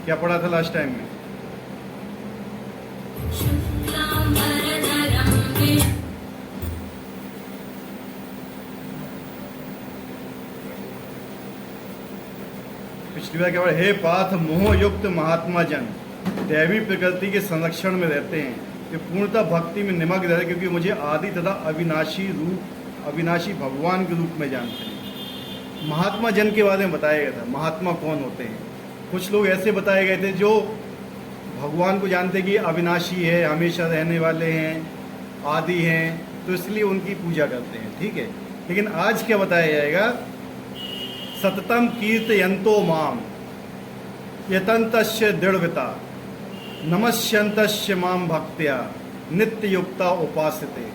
क्या पढ़ा था लास्ट टाइम में? पिछली बार क्या पढ़ा? हे पार्थ, मोह युक्त महात्मा जन दैवी प्रकृति के संरक्षण में रहते हैं, वे पूर्णतः भक्ति में निमग्न रहते, क्योंकि मुझे आदि तथा अविनाशी भगवान के रूप में जानते हैं। महात्मा जन के बारे में बताया गया था। महात्मा कौन होते हैं? कुछ लोग ऐसे बताए गए थे जो भगवान को जानते कि अविनाशी है, हमेशा रहने वाले हैं, आदि हैं, तो इसलिए उनकी पूजा करते हैं, ठीक है। लेकिन आज क्या बताया जाएगा? सततम कीर्तयन्तो माम यतन्तस्य दृढ़ता नमस्यन्तस्य माम भक्त्या नित्य युक्ता उपासते।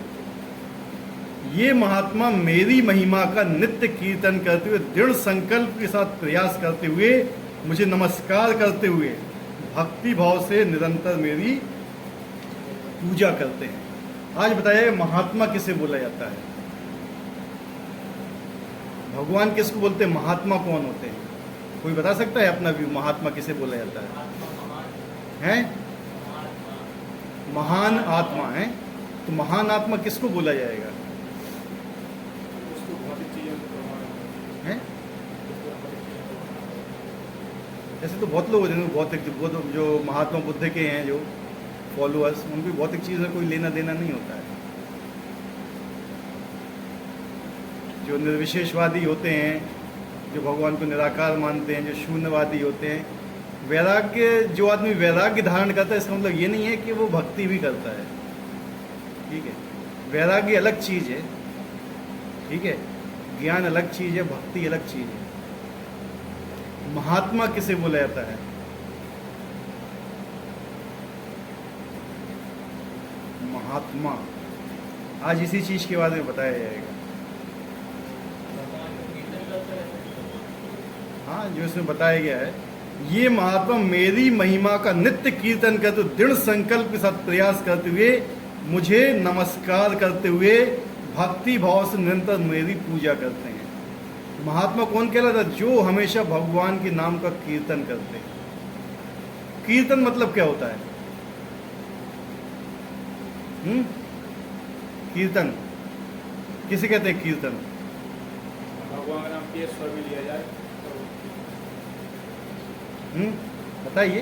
ये महात्मा मेरी महिमा का नित्य कीर्तन करते हुए, दृढ़ संकल्प के साथ प्रयास करते हुए, मुझे नमस्कार करते हुए भक्ति भाव से निरंतर मेरी पूजा करते हैं। आज बताया महात्मा किसे बोला जाता है? भगवान किसको बोलते हैं? महात्मा कौन होते हैं? कोई बता सकता है अपना व्यू? महात्मा किसे बोला जाता है? हैं? महान आत्मा है। तो महान आत्मा किसको बोला जाएगा? हैं? ऐसे तो बहुत लोग होते हैं, बहुत जो महात्मा बुद्ध के हैं जो फॉलोअर्स, उनको भौतिक चीज़ में कोई लेना देना नहीं होता है। जो निर्विशेषवादी होते हैं, जो भगवान को निराकार मानते हैं, जो शून्यवादी होते हैं, वैराग्य, जो आदमी वैराग्य धारण करता है, इसका मतलब ये नहीं है कि वो भक्ति भी करता है, ठीक है। वैराग्य अलग चीज़ है, ठीक है। ज्ञान अलग चीज़ है, भक्ति अलग चीज़ है। महात्मा किसे बोला जाता है? महात्मा आज इसी चीज़ के बारे में बताया जाएगा। हाँ, जो इसमें बताया गया है, ये महात्मा मेरी महिमा का नित्य कीर्तन करते हुए, दृढ़ संकल्प के साथ प्रयास करते हुए, मुझे नमस्कार करते हुए भक्ति भाव से निरंतर मेरी पूजा करते हैं। महात्मा कौन कहलाता है? जो हमेशा भगवान के नाम का कीर्तन करते हैं। कीर्तन मतलब क्या होता है? कीर्तन किसे कहते हैं? कीर्तन भगवान का नाम के स्वर में लिया जाए। बताइए।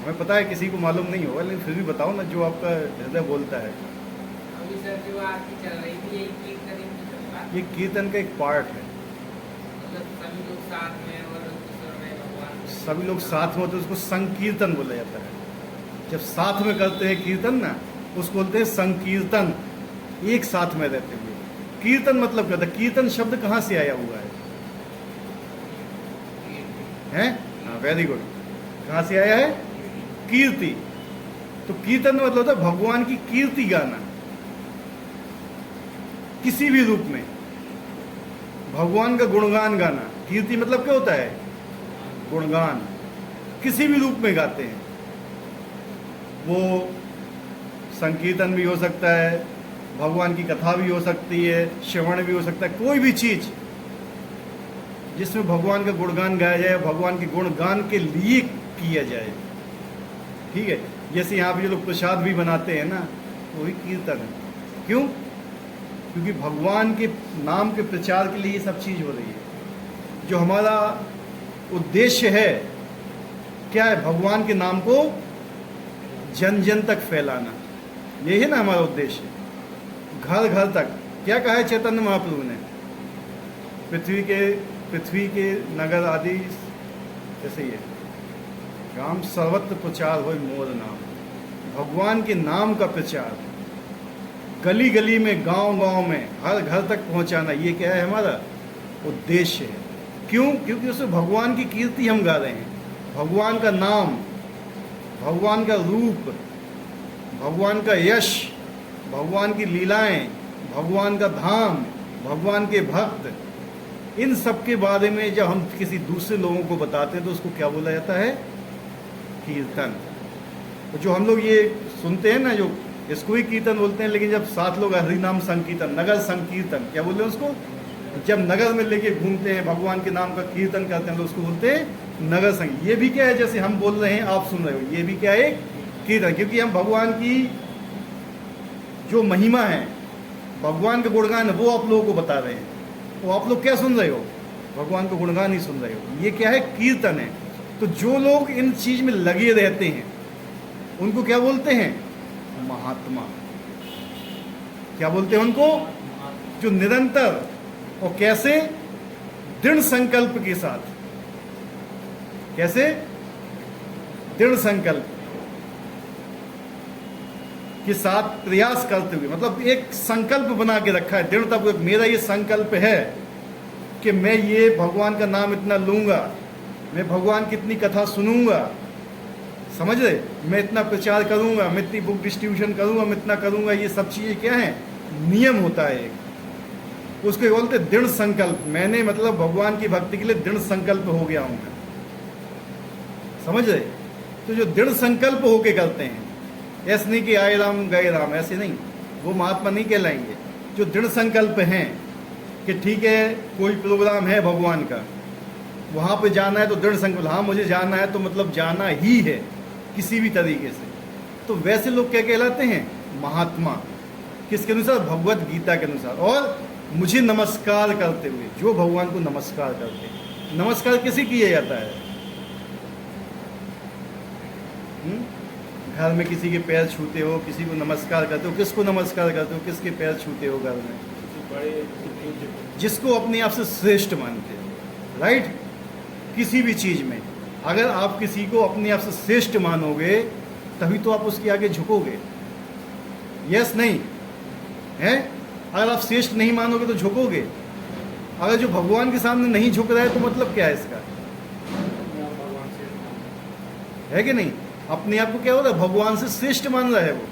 हमें पता है, किसी को मालूम नहीं होगा, लेकिन फिर भी बताओ ना, जो आपका हृदय बोलता है। अभी सर जो आरती चल रही थी, ये कीर्तन ही चल रहा। ये कीर्तन का एक पार्ट है। मतलब सभी लोग साथ में और ईश्वर में, भगवान सभी लोग साथ में होते हैं, उसको संकीर्तन बोला जाता है। जब साथ में करते हैं कीर्तन ना, उसको बोलते हैं संकीर्तन, एक साथ में रहते हुए। कीर्तन मतलब क्या होता है? कीर्तन शब्द कहाँ से आया हुआ है? हाँ, वेरी गुड। कहाँ से आया है? कीर्ति। तो कीर्तन मतलब होता है भगवान की कीर्ति गाना, किसी भी रूप में भगवान का गुणगान गाना। कीर्ति मतलब क्या होता है? गुणगान। किसी भी रूप में गाते हैं। वो संकीर्तन भी हो सकता है, भगवान की कथा भी हो सकती है, श्रवण भी हो सकता है, कोई भी चीज जिसमें भगवान का गुणगान गाया जाए, भगवान के गुणगान के लिए किया जाए, ठीक है। जैसे यहाँ पे जो लोग प्रसाद भी बनाते हैं ना, वही कीर्तन है। क्यों? क्योंकि भगवान के नाम के प्रचार के लिए ये सब चीज़ हो रही है। जो हमारा उद्देश्य है क्या है? भगवान के नाम को जन जन तक फैलाना, यही है ना हमारा उद्देश्य। घर घर तक। क्या कहा है चैतन्य महाप्रभु ने? पृथ्वी के नगर आदि जैसे ही है, राम सर्वत्र प्रचार हो मोर नाम। भगवान के नाम का प्रचार गली गली में, गांव गांव में, हर घर तक पहुंचाना, ये क्या है? हमारा उद्देश्य है। क्यों? क्योंकि उसमें भगवान की कीर्ति हम गा रहे हैं। भगवान का नाम, भगवान का रूप, भगवान का यश, भगवान की लीलाएं, भगवान का धाम, भगवान के भक्त, इन सब के बारे में जब हम किसी दूसरे लोगों को बताते हैं तो उसको क्या बोला जाता है? कीर्तन। तो जो हम लोग ये सुनते हैं ना, जो इसको ही कीर्तन बोलते हैं, लेकिन जब सात लोग हरिनाम संकीर्तन, नगर संकीर्तन, क्या बोलते हैं उसको? जब नगर में लेके घूमते हैं, भगवान के नाम का कीर्तन करते हैं, तो उसको बोलते हैं नगर संगीत। ये भी क्या है, जैसे हम बोल रहे हैं आप सुन रहे हो, ये भी क्या है, कीर्तन। क्योंकि हम भगवान की जो महिमा है, भगवान का गुणगान है, वो आप लोगों को बता रहे हैं। तो आप लोग क्या सुन रहे हो, भगवान का गुणगान ही सुन रहे हो। ये क्या है, कीर्तन है। तो जो लोग इन चीज में लगे रहते हैं उनको क्या बोलते हैं, महात्मा। क्या बोलते हैं उनको, जो निरंतर और कैसे, दृढ़ संकल्प के साथ, कैसे, दृढ़ संकल्प के साथ प्रयास करते हुए, मतलब एक संकल्प बना के रखा है दृढ़तापूर्वक, मेरा ये संकल्प है कि मैं ये भगवान का नाम इतना लूंगा, मैं भगवान की इतनी कथा सुनूंगा, समझ रहे, मैं इतना प्रचार करूंगा, मैं इतनी बुक डिस्ट्रीब्यूशन करूंगा, मैं इतना करूंगा। ये सब चीजें क्या है, नियम होता है एक, उसको बोलते दृढ़ संकल्प। मैंने मतलब भगवान की भक्ति के लिए दृढ़ संकल्प हो गया हूं मैं, समझ रहे। तो जो दृढ़ संकल्प होके करते हैं, ऐसे नहीं कि आए राम गए राम, ऐसे नहीं, वो महात्मा नहीं कहलाएंगे। जो दृढ़ संकल्प हैं कि ठीक है कोई प्रोग्राम है भगवान का, वहाँ पे जाना है तो दृढ़ संकल्प, हाँ मुझे जाना है तो मतलब जाना ही है किसी भी तरीके से, तो वैसे लोग क्या कहलाते हैं, महात्मा। किसके अनुसार, भगवत गीता के अनुसार। और मुझे नमस्कार करते हुए, जो भगवान को नमस्कार करते हैं। नमस्कार किसे किया जाता है, घर में किसी के पैर छूते हो, किसी को नमस्कार करते हो, किसको नमस्कार करते हो, किसके पैर छूते हो घर में, जिसको अपने आप से श्रेष्ठ मानते हो, राइट। किसी भी चीज में अगर आप किसी को अपने आप से श्रेष्ठ मानोगे तभी तो आप उसके आगे झुकोगे, यस नहीं है। अगर आप श्रेष्ठ नहीं मानोगे तो झुकोगे। अगर जो भगवान के सामने नहीं झुक रहा है तो मतलब क्या है इसका, है कि नहीं, अपने आप को क्या हो रहा है, भगवान से श्रेष्ठ मान रहा है वो।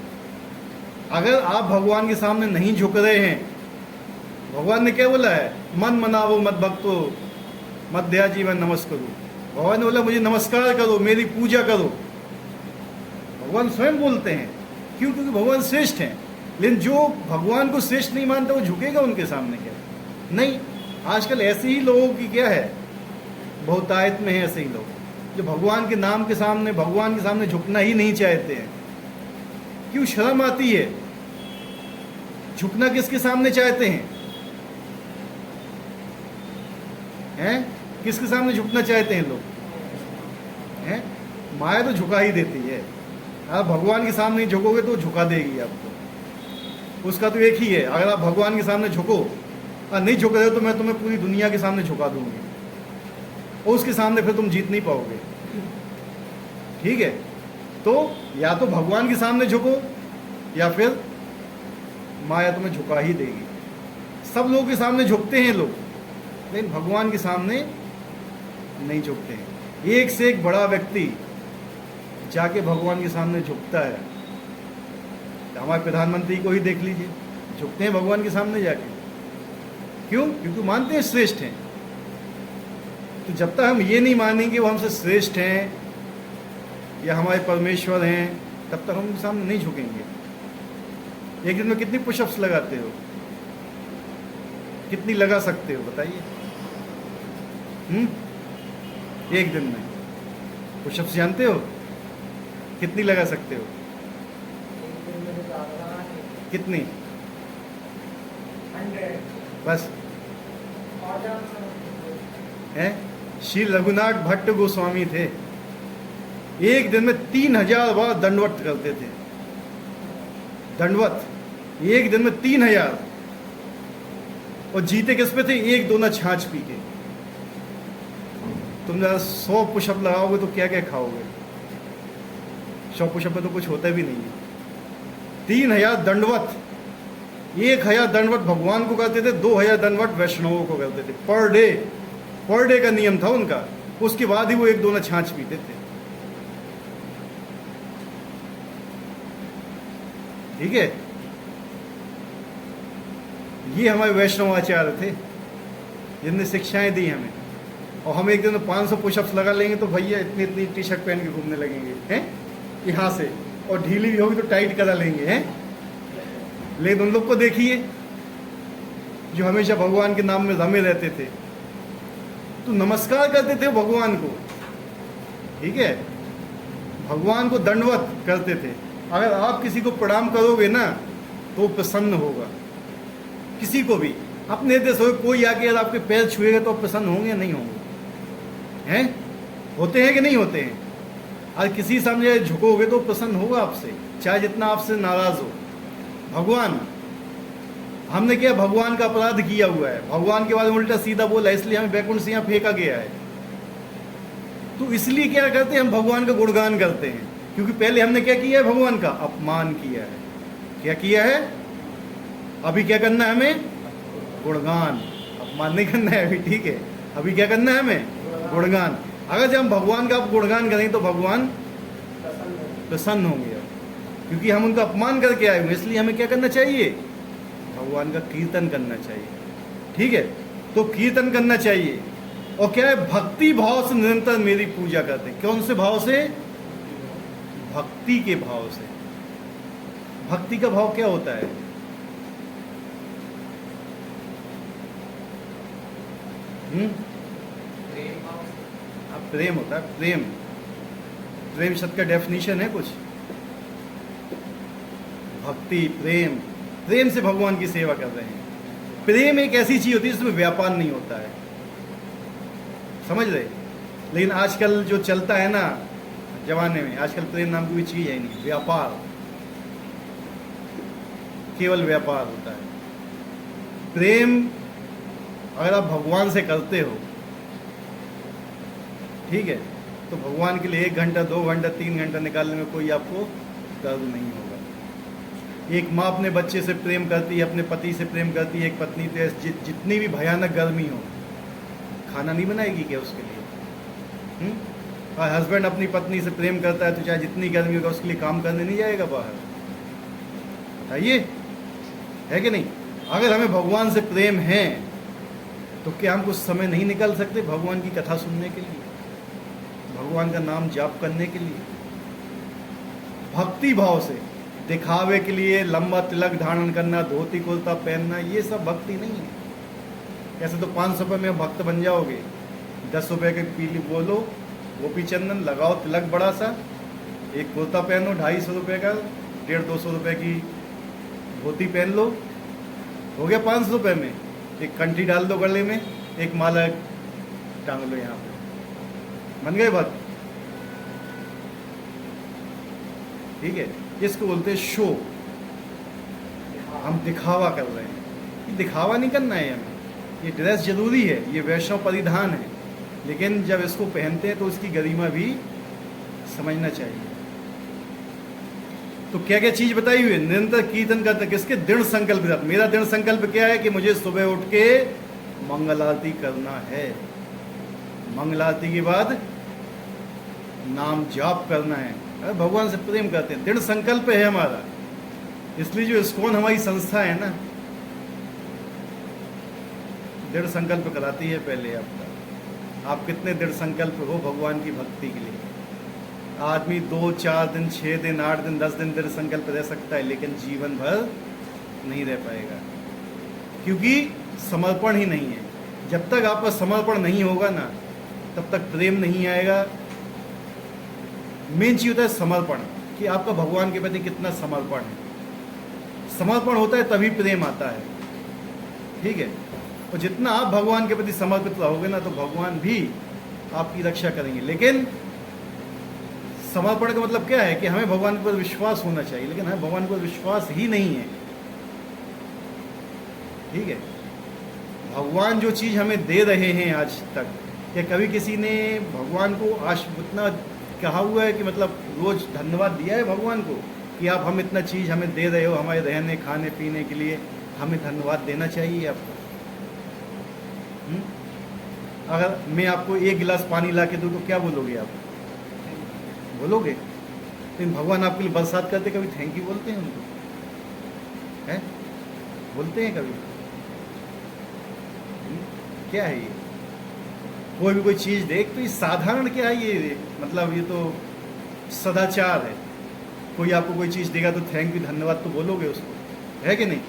अगर आप भगवान के सामने नहीं झुक रहे हैं, भगवान ने क्या बोला है, मन मनावो मत भक्तो मत दया जीवन नमस्करो। भगवान ने बोला मुझे नमस्कार करो, मेरी पूजा करो। भगवान स्वयं बोलते हैं, क्यों, क्योंकि भगवान श्रेष्ठ हैं। लेकिन जो भगवान को श्रेष्ठ नहीं मानता वो झुकेगा उनके सामने क्या, नहीं। आजकल ऐसे ही लोगों की क्या है, बहुतायत में है ऐसे ही लोग जो भगवान के नाम के सामने, भगवान के सामने झुकना ही नहीं चाहते हैं। क्यों, शर्म आती है। झुकना किसके सामने चाहते हैं, हैं, किसके सामने झुकना चाहते हैं लोग, हैं, माया तो झुका ही देती है। आप भगवान के सामने झुकोगे तो झुका देगी आपको, उसका तो एक ही है। अगर आप भगवान के सामने झुको और नहीं झुक रहे हो तो मैं तुम्हें पूरी दुनिया के सामने झुका दूंगी, और उसके सामने फिर तुम जीत नहीं पाओगे, ठीक है। तो या तो भगवान के सामने झुको या फिर माया तुम्हें झुका ही देगी। सब लोगों के सामने झुकते हैं लोग, लेकिन भगवान के सामने नहीं झुकते हैं। एक से एक बड़ा व्यक्ति जाके भगवान के सामने झुकता है। तो हमारे प्रधानमंत्री को ही देख लीजिए, झुकते हैं भगवान के सामने जाके। क्यों, क्योंकि मानते हैं श्रेष्ठ हैं। तो जब तक हम ये नहीं मानेंगे वो हमसे श्रेष्ठ हैं या हमारे परमेश्वर हैं, तब तक हम उनके सामने नहीं झुकेंगे। एक दिन में कितनी पुशअप्स लगाते हो, कितनी लगा सकते हो बताइए, एक दिन में पुशअप्स जानते हो कितनी लगा सकते हो, कितनी, बस है। श्री रघुनाथ भट्ट गोस्वामी थे, एक दिन में 3000 बार दंडवत करते थे। दंडवत एक दिन में 3000, और जीते किस पे थे, एक दोना छाछ पी के। तुम जरा 100 पुशअप लगाओगे तो क्या क्या खाओगे, 100 पुशअप में तो कुछ होता भी नहीं है। 3000 दंडवत, 1000 दंडवत भगवान को करते थे, 2000 दंडवत वैष्णवों को करते थे। पर डे का नियम था उनका। उसके बाद ही वो एक दोना छाछ पीते थे, ठीक है। ये हमारे वैष्णव आचार्य थे जिनने शिक्षाएं दी हमें। और हम एक दिन 500 पुशअप्स लगा लेंगे तो भैया इतनी इतनी टी शर्ट पहन के घूमने लगेंगे, हैं, यहाँ से, और ढीली भी होगी तो टाइट करा लेंगे, हैं। लेकिन उन लोग को देखिए जो हमेशा भगवान के नाम में रमे रहते थे, तो नमस्कार करते थे भगवान को, ठीक है, भगवान को दंडवत करते थे। अगर आप किसी को प्रणाम करोगे ना तो प्रसन्न होगा, किसी को भी अपने देश हो कोई आके अगर आपके पैर छुएगा तो आप प्रसन्न होंगे या नहीं होंगे? हैं, होते हैं कि नहीं होते हैं? और किसी सामने झुकोगे तो प्रसन्न होगा आपसे, चाहे जितना आपसे नाराज हो। भगवान, हमने क्या भगवान का अपराध किया हुआ है, भगवान के बारे में उल्टा सीधा बोला, इसलिए हमें बैकुंठ से यहाँ फेंका गया है। तो इसलिए क्या करते हैं, हम भगवान का गुणगान करते हैं, क्योंकि पहले हमने क्या किया है, भगवान का अपमान किया है। क्या किया है? अभी क्या करना है हमें? गुणगान। अपमान नहीं करना है अभी, ठीक है? अभी क्या करना है हमें? गुणगान। अगर जब हम भगवान का गुणगान करें तो भगवान प्रसन्न होंगे, क्योंकि हम उनका अपमान करके आए हुए, इसलिए हमें क्या करना चाहिए? भगवान का कीर्तन करना चाहिए, ठीक है? तो कीर्तन करना चाहिए। और क्या है, भक्ति भाव से निरंतर मेरी पूजा करते हैं। कौन से भाव से? भक्ति के भाव से। भक्ति का भाव क्या होता है? प्रेम भाव से। अब प्रेम होता है, प्रेम। प्रेम शब्द का डेफिनेशन है कुछ? भक्ति, प्रेम, प्रेम से भगवान की सेवा कर रहे हैं। प्रेम एक ऐसी चीज होती है जिसमें व्यापार नहीं होता है, समझ रहे? लेकिन आजकल जो चलता है ना जमाने में, आजकल प्रेम नाम की कोई चीज है नहीं, व्यापार, केवल व्यापार होता है। प्रेम अगर आप भगवान से करते हो, ठीक है, तो भगवान के लिए 1 घंटा 2 घंटा 3 घंटा निकालने में कोई आपको दर्द नहीं होगा। एक माँ अपने बच्चे से प्रेम करती है, अपने पति से प्रेम करती है। एक पत्नी तो जितनी भी भयानक गर्मी हो, खाना नहीं बनाएगी क्या उसके लिए? और हस्बैंड अपनी पत्नी से प्रेम करता है तो चाहे जितनी गर्मी होगा उसके लिए काम करने नहीं जाएगा बाहर? बताइए, है कि नहीं? अगर हमें भगवान से प्रेम है तो क्या हम कुछ समय नहीं निकाल सकते भगवान की कथा सुनने के लिए, भगवान का नाम जाप करने के लिए? भक्ति भाव से, दिखावे के लिए लंबा तिलक धारण करना, धोती कुर्ता पहनना, ये सब भक्ति नहीं है। ऐसे तो 500 रुपये में भक्त बन जाओगे। 10 रुपये के पीली बोलो, गोपी चंदन लगाओ, तिलक बड़ा सा, एक कुर्ता पहनो 250 रुपये का, 150-200 रुपये की धोती पहन लो, हो गया 500 रुपये में। एक कंठी डाल दो गले में, एक माला टांग लो यहाँ पे, बन गए भक्त, ठीक है? इसको बोलते हैं शो। हम दिखावा कर रहे हैं, ये दिखावा नहीं करना है हमें। ये ड्रेस जरूरी है, ये वैष्णव परिधान है, लेकिन जब इसको पहनते हैं तो इसकी गरिमा भी समझना चाहिए। तो क्या क्या चीज बताई हुई है? निरंतर कीर्तन करते, किसके? दृढ़ संकल्प के साथ। मेरा दृढ़ संकल्प क्या है कि मुझे सुबह उठ के मंगल आरती करना है, मंगल आरती के बाद नाम जाप करना है। अरे भगवान से प्रेम करते हैं, दृढ़ संकल्प है हमारा। इसलिए जो इस्कॉन हमारी संस्था है ना, दृढ़ संकल्प कराती है पहले आपका। आप कितने दृढ़ संकल्प हो भगवान की भक्ति के लिए? आदमी 2, 4 दिन, 6 दिन, 8 दिन, 10 दिन दृढ़ संकल्प रह सकता है, लेकिन जीवन भर नहीं रह पाएगा, क्योंकि समर्पण ही नहीं है। जब तक आपका समर्पण नहीं होगा ना, तब तक प्रेम नहीं आएगा। मेन चीज होता है समर्पण, कि आपका भगवान के प्रति कितना समर्पण है। समर्पण होता है तभी प्रेम आता है, ठीक है? और जितना आप भगवान के प्रति समर्पित रहोगे ना, तो भगवान भी आपकी रक्षा करेंगे। लेकिन समर्पण का मतलब क्या है कि हमें भगवान पर विश्वास होना चाहिए, लेकिन हमें भगवान पर विश्वास ही नहीं है, ठीक है? भगवान जो चीज़ हमें दे रहे हैं आज तक, क्या कभी किसी ने भगवान को इतना कहा हुआ है कि मतलब रोज धन्यवाद दिया है भगवान को कि आप हम इतना चीज़ हमें दे रहे हो, हमारे रहने खाने पीने के लिए हमें धन्यवाद देना चाहिए आपको? अगर मैं आपको 1 गिलास पानी ला के दूँ तो क्या बोलोगे आप? बोलोगे? लेकिन भगवान आपके लिए बरसात करते, कभी थैंक यू बोलते हैं उनको? हैं? बोलते हैं कभी? क्या है ये? कोई भी कोई चीज़ देख तो ये साधारण क्या है ये? मतलब ये तो सदाचार है। कोई आपको कोई चीज़ देगा तो थैंक यू धन्यवाद तो बोलोगे उसको, है कि नहीं?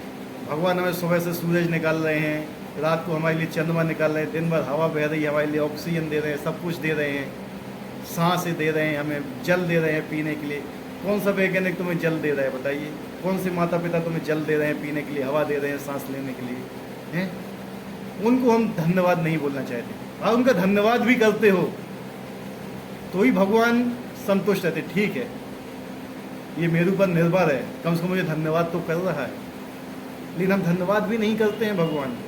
भगवान हमें सुबह से सूरज निकाल रहे हैं, रात को हमारे लिए चंद्रमा निकाल रहे हैं, दिन भर हवा बह रही है, हमारे लिए ऑक्सीजन दे रहे हैं, सब कुछ दे रहे हैं, सांसें दे रहे हैं, हमें जल दे रहे हैं पीने के लिए। कौन सा वैज्ञानिक तुम्हें जल दे रहा है बताइए? कौन से माता पिता तुम्हें जल दे रहे हैं पीने के लिए, हवा दे रहे हैं सांस लेने के लिए हैं? उनको हम धन्यवाद नहीं बोलना चाहते। और उनका धन्यवाद भी करते हो तो ही भगवान संतुष्ट रहते। ठीक है, ये मेरे ऊपर निर्भर है, कम से कम मुझे धन्यवाद तो कर रहा है। लेकिन हम धन्यवाद भी नहीं करते हैं भगवान को।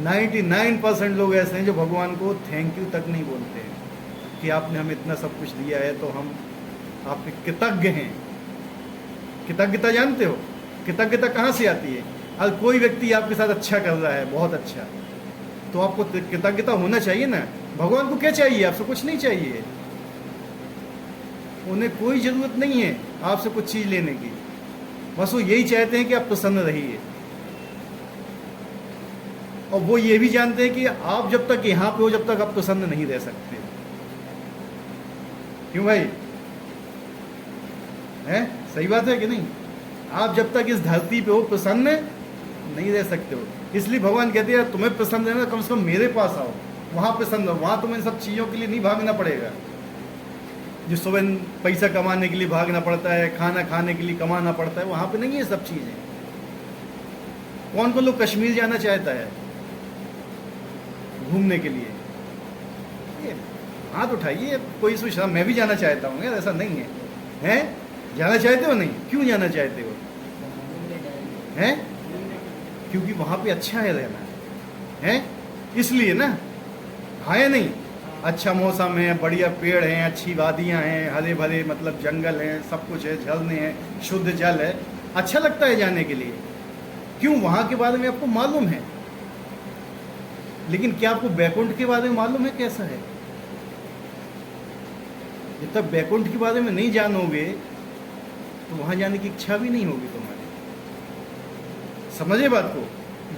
99% लोग ऐसे हैं जो भगवान को थैंक यू तक नहीं बोलते हैं कि आपने हमें इतना सब कुछ दिया है तो हम आपके कृतज्ञ हैं। कृतज्ञता जानते हो? कृतज्ञता कहाँ से आती है? अगर कोई व्यक्ति आपके साथ अच्छा कर रहा है, बहुत अच्छा, तो आपको कृतज्ञता होना चाहिए ना। भगवान को क्या चाहिए? आपसे कुछ नहीं चाहिए, उन्हें कोई ज़रूरत नहीं है आपसे कुछ चीज़ लेने की। बस वो यही चाहते हैं कि आप प्रसन्न रहिए। और वो ये भी जानते हैं कि आप जब तक यहाँ पे हो, जब तक आप प्रसन्न नहीं रह सकते। क्यों भाई? है सही बात है कि नहीं? आप जब तक इस धरती पे हो प्रसन्न नहीं रह सकते हो। इसलिए भगवान कहते हैं तुम्हें प्रसन्न रहना, कम से कम मेरे पास आओ, वहां प्रसन्न हो। वहां तुम्हें इन सब चीज़ों के लिए नहीं भागना पड़ेगा। जो सुबह पैसा कमाने के लिए भागना पड़ता है, खाना खाने के लिए कमाना पड़ता है, वहां पे नहीं है सब चीज़ें। कौन कौन लोग कश्मीर जाना चाहता है घूमने के लिए? हाथ उठाइए, कोई सोच रहा मैं भी जाना चाहता हूँ यार, ऐसा नहीं है। हैं? जाना चाहते हो? नहीं, क्यों जाना चाहते हो? हैं? क्योंकि वहां पे अच्छा है रहना है, इसलिए ना। है नहीं? अच्छा मौसम है, बढ़िया पेड़ हैं, अच्छी वादियां हैं, हरे भरे मतलब जंगल हैं, सब कुछ है, झरने हैं, शुद्ध जल है, अच्छा लगता है जाने के लिए। क्यों? वहां के बारे में आपको मालूम है। लेकिन क्या आपको बैकुंठ के बारे में मालूम है कैसा है? जब तक बैकुंठ के बारे में नहीं जानोगे तो वहां जाने की इच्छा भी नहीं होगी तुम्हारी। समझे बात को?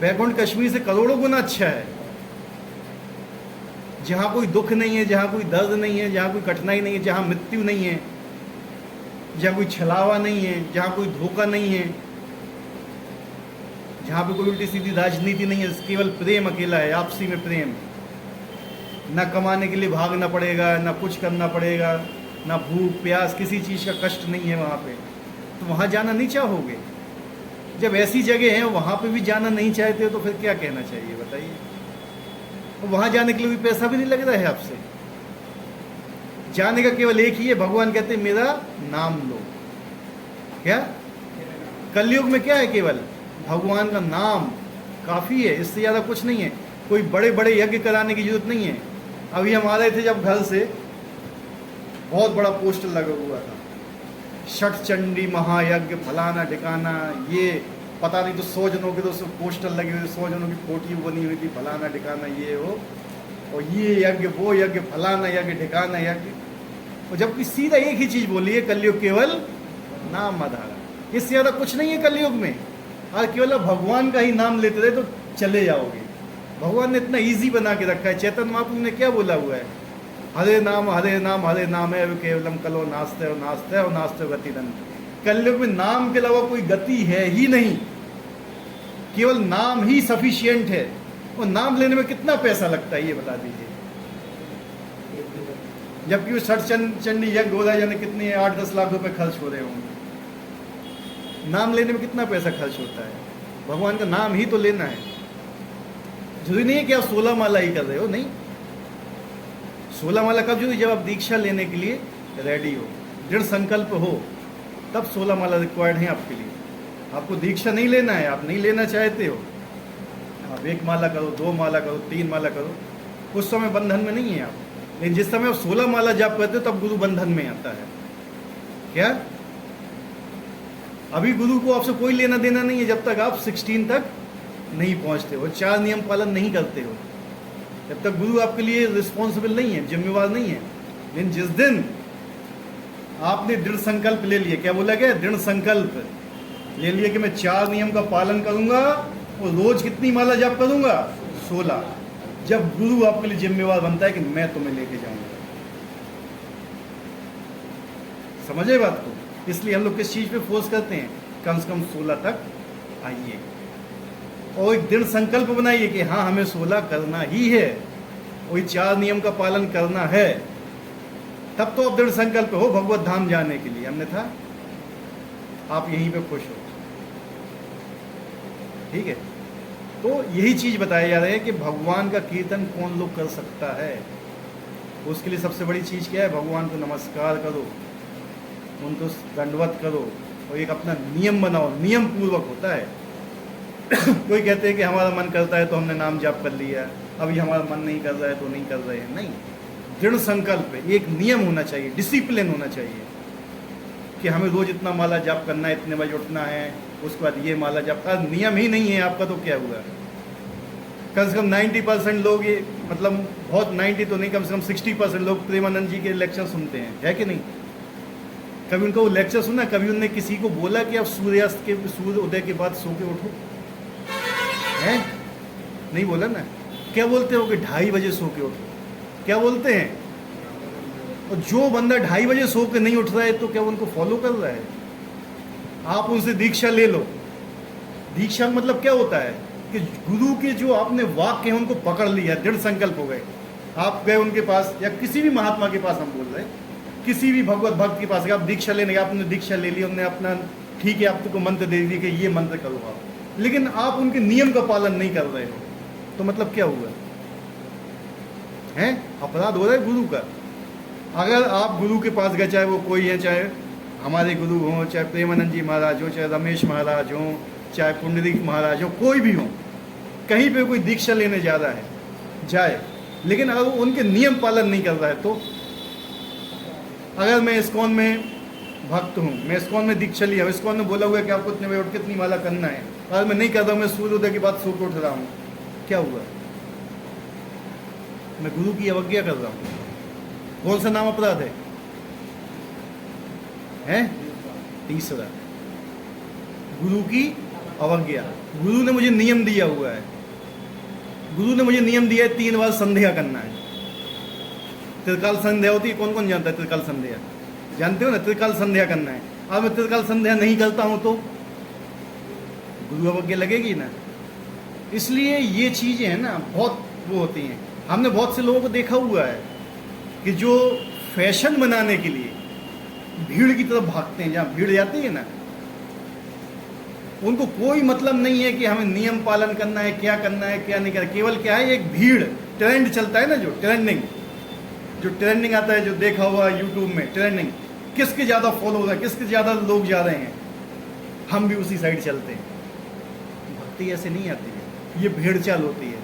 बैकुंठ कश्मीर से करोड़ों गुना अच्छा है, जहां कोई दुख नहीं है, जहां कोई दर्द नहीं है, जहां कोई कठिनाई नहीं है, जहां मृत्यु नहीं है, जहां कोई छलावा नहीं है, जहां कोई धोखा नहीं है, जहां पे कोई उल्टी सीधी राजनीति नहीं है, केवल प्रेम अकेला है, आपसी में प्रेम। ना कमाने के लिए भागना पड़ेगा, ना कुछ करना पड़ेगा, ना भूख प्यास, किसी चीज़ का कष्ट नहीं है वहाँ पे। तो वहाँ जाना नहीं चाहोगे? जब ऐसी जगह है वहाँ पे भी जाना नहीं चाहते हो तो फिर क्या कहना चाहिए बताइए? तो वहाँ जाने के लिए भी पैसा भी नहीं लग रहा है आपसे। जाने का केवल एक ही है, भगवान कहते हैं मेरा नाम लो। क्या कलयुग में क्या है? केवल भगवान का नाम काफ़ी है, इससे ज़्यादा कुछ नहीं है। कोई बड़े बड़े यज्ञ कराने की जरूरत नहीं है। अभी हम आ रहे थे जब घर से, बहुत बड़ा पोस्टर लगा हुआ था, षठ चंडी महायज्ञ फलाना ठिकाना, ये पता नहीं तो 100 जनों के तो पोस्टर लगे हुए, 100 जनों की फोटो बनी हुई थी, फलाना ठिकाना ये हो, और ये यज्ञ वो यज्ञ फलाना यज्ञ ठिकाना यज्ञ। और जबकि सीधा एक ही चीज़ बोली है, कलयुग केवल नाम आधारा, इससे ज़्यादा कुछ नहीं है कलयुग में। और केवल आप भगवान का ही नाम लेते रहे तो चले जाओगे। भगवान ने इतना इजी बना के रखा है। चैतन्य महाप्रभु ने क्या बोला हुआ है? हरे नाम हरे नाम हरे नाम है केवलम कलो नास्ते और नास्ते और नास्ते गति दन। कलयुग में नाम के अलावा कोई गति है ही नहीं, केवल नाम ही सफिशिएंट है। और नाम लेने में कितना पैसा लगता है ये बता दीजिए? जबकि वो षठ चंडी यज्ञ हो रहा है, यानी कितने 8-10 लाख रुपए खर्च हो रहे होंगे। नाम लेने में कितना पैसा खर्च होता है? भगवान का नाम ही तो लेना है। जरूरी नहीं है कि आप 16 माला ही कर रहे हो, नहीं। 16 माला कब जरूरी? जब आप दीक्षा लेने के लिए रेडी हो, दृढ़ संकल्प हो, तब 16 माला रिक्वायर्ड है आपके लिए। आपको दीक्षा नहीं लेना है, आप नहीं लेना चाहते हो, आप 1 माला करो, 2 माला करो, 3 माला करो, उस समय बंधन में नहीं है आप। लेकिन जिस समय आप 16 माला जाप करते हो तब गुरु बंधन में आता है। क्या? अभी गुरु को आपसे कोई लेना देना नहीं है जब तक आप 16 तक नहीं पहुंचते हो, 4 नियम पालन नहीं करते हो, जब तक गुरु आपके लिए रिस्पॉन्सिबल नहीं है, जिम्मेवार नहीं है। लेकिन जिस दिन आपने दृढ़ संकल्प ले लिया, क्या बोला गया? दृढ़ संकल्प ले लिया कि मैं 4 नियम का पालन करूंगा और रोज कितनी माला जाप करूंगा? 16। जब गुरु आपके लिए जिम्मेवार बनता है कि मैं तुम्हें लेके जाऊंगा। समझे बात को? इसलिए हम लोग किस चीज पे फोर्स करते हैं? कम से कम 16 तक आइए और एक दृढ़ संकल्प बनाइए कि हाँ हमें 16 करना ही है। वही 4 नियम का पालन करना है, तब तो आप दृढ़ संकल्प हो भगवत धाम जाने के लिए, अन्यथा आप यहीं पे खुश हो। ठीक है, तो यही चीज बताया जा रहा है कि भगवान का कीर्तन कौन लोग कर सकता है। उसके लिए सबसे बड़ी चीज क्या है, भगवान को नमस्कार करो, उनको दंडवत करो और एक अपना नियम बनाओ, नियम पूर्वक होता है। कोई कहते हैं कि हमारा मन करता है तो हमने नाम जाप कर लिया, अभी हमारा मन नहीं कर रहा है तो नहीं कर रहे हैं, नहीं। दृढ़ संकल्प है, एक नियम होना चाहिए, डिसिप्लिन होना चाहिए कि हमें रोज इतना माला जाप करना है, इतने बजे उठना है, उसके बाद ये माला जाप का नियम ही नहीं है आपका, तो क्या हुआ। कम से कम 90% लोग ये, मतलब बहुत 90 तो नहीं, कम से कम 60% लोग प्रेमानंद जी के लेक्चर सुनते हैं, है कि नहीं। कभी उनका वो लेक्चर सुना, कभी उनने किसी को बोला कि आप सूर्य उदय के बाद सो के उठो, है नहीं बोला ना। क्या बोलते हो कि 2:30 बजे सो के उठो, क्या बोलते हैं। और जो बंदा 2:30 बजे सो के नहीं उठ रहा है तो क्या उनको फॉलो कर रहा है। आप उनसे दीक्षा ले लो। दीक्षा मतलब क्या होता है कि गुरु के जो आपने वाक्य हैं उनको पकड़ लिया, दृढ़ संकल्प हो गए, आप गए उनके पास या किसी भी महात्मा के पास, हम बोल रहे हैं किसी भी भगवत भक्त के पास गए, आप दीक्षा लेने, आपने दीक्षा ले ली, उन्होंने अपना ठीक है आपको मंत्र दे दिए कि ये मंत्र करो आप, लेकिन आप उनके नियम का पालन नहीं कर रहे हो, तो मतलब क्या हुआ है, अपराध हो रहा है गुरु का। अगर आप गुरु के पास गए, चाहे वो कोई है, चाहे हमारे गुरु हों, चाहे प्रेमानंद जी महाराज हो, चाहे रमेश महाराज हों, चाहे पुंडरीक महाराज हो, कोई भी हो, कहीं पे कोई दीक्षा लेने जा रहा है जाए, लेकिन अगर वो उनके नियम पालन नहीं कर रहा है, तो अगर मैं इस्कॉन में भक्त हूँ, मैं इस्कॉन में दीक्षा लिया, इस्कॉन में बोला हुआ है कि आपको इतने बजे उठ के इतनी माला करना है, अगर मैं नहीं कर रहा हूँ, मैं सूर्योदय के बाद सो के उठ रहा हूँ, क्या हुआ, मैं गुरु की अवज्ञा कर रहा हूँ। कौन सा नाम अपराध है? तीसरा, गुरु की अवज्ञा। गुरु ने मुझे नियम दिया हुआ है, गुरु ने मुझे नियम दिया है 3 बार संध्या करना है। त्रिकाल संध्या होती है, कौन कौन जानता है त्रिकाल संध्या, जानते हो ना, त्रिकाल संध्या करना है। अब मैं त्रिकाल संध्या नहीं करता हूं तो गुरु अवज्ञा लगेगी ना। इसलिए ये चीजें हैं ना, बहुत वो होती हैं। हमने बहुत से लोगों को देखा हुआ है कि जो फैशन बनाने के लिए भीड़ की तरफ भागते हैं, जहाँ भीड़ जाती है ना, उनको कोई मतलब नहीं है कि हमें नियम पालन करना है, क्या करना है क्या नहीं करना। केवल क्या है, एक भीड़, ट्रेंड चलता है ना, जो ट्रेंडिंग आता है, जो देखा हुआ यूट्यूब में ट्रेंडिंग, किसके ज़्यादा फॉलो हो रहा है, किसके ज़्यादा लोग जा रहे हैं, हम भी उसी साइड चलते हैं। भक्ति ऐसे नहीं आती है, ये भेड़ चाल होती है।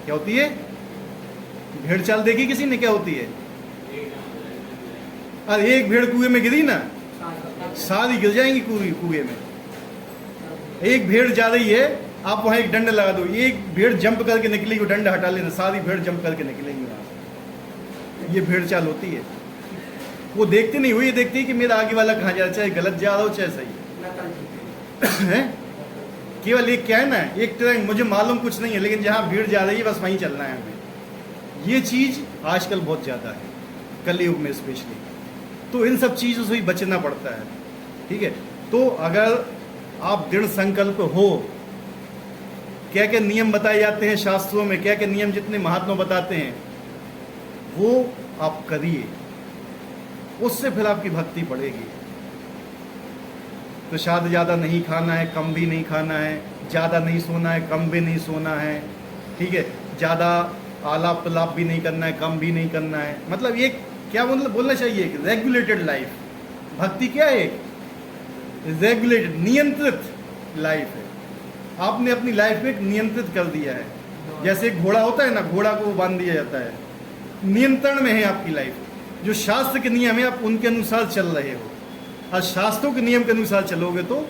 क्या होती है? भेड़ चाल देखी किसी ने, क्या होती है? अरे एक भेड़ कुएं में गिरी ना, सारी गिर जाएंगी कुएं में। एक भेड़ जा रही है, आप वहां एक डंडा लगा दो, एक भेड़ जंप करके निकलेगी, वो डंडा हटा लेना, सारी भेड़ जंप करके निकलेंगी वहां। ये भेड़ चाल होती है। वो देखती नहीं, वो ये देखती है कि मेरा आगे वाला कहाँ जा रहा है, चाहे गलत जा रहा हो चाहे सही है। केवल एक क्या है ना, एक ट्रेंड, मुझे मालूम कुछ नहीं है, लेकिन जहाँ भीड़ जा रही है बस वहीं चलना है हमें। ये चीज आजकल बहुत ज्यादा है, कलयुग में स्पेशली। तो इन सब चीजों से भी बचना पड़ता है। ठीक है, तो अगर आप दृढ़ संकल्प हो, क्या क्या नियम बताए जाते हैं शास्त्रों में, क्या क्या नियम जितने महात्मा बताते हैं वो आप करिए, उससे फिर आपकी भक्ति बढ़ेगी। प्रसाद ज़्यादा नहीं खाना है, कम भी नहीं खाना है, ज़्यादा नहीं सोना है, कम भी नहीं सोना है। ठीक है, ज़्यादा आलाप प्रलाप भी नहीं करना है, कम भी नहीं करना है। मतलब ये क्या मतलब बोलना चाहिए कि रेगुलेटेड लाइफ। भक्ति क्या है? रेगुलेटेड, नियंत्रित लाइफ है। आपने अपनी लाइफ में एक नियंत्रित कर दिया है। जैसे एक घोड़ा होता है ना, घोड़ा को बांध दिया जाता है, नियंत्रण में है आपकी लाइफ। जो शास्त्र के नियम है आप उनके अनुसार चल रहे हो, और शास्त्रों के नियम के अनुसार चलोगे तो।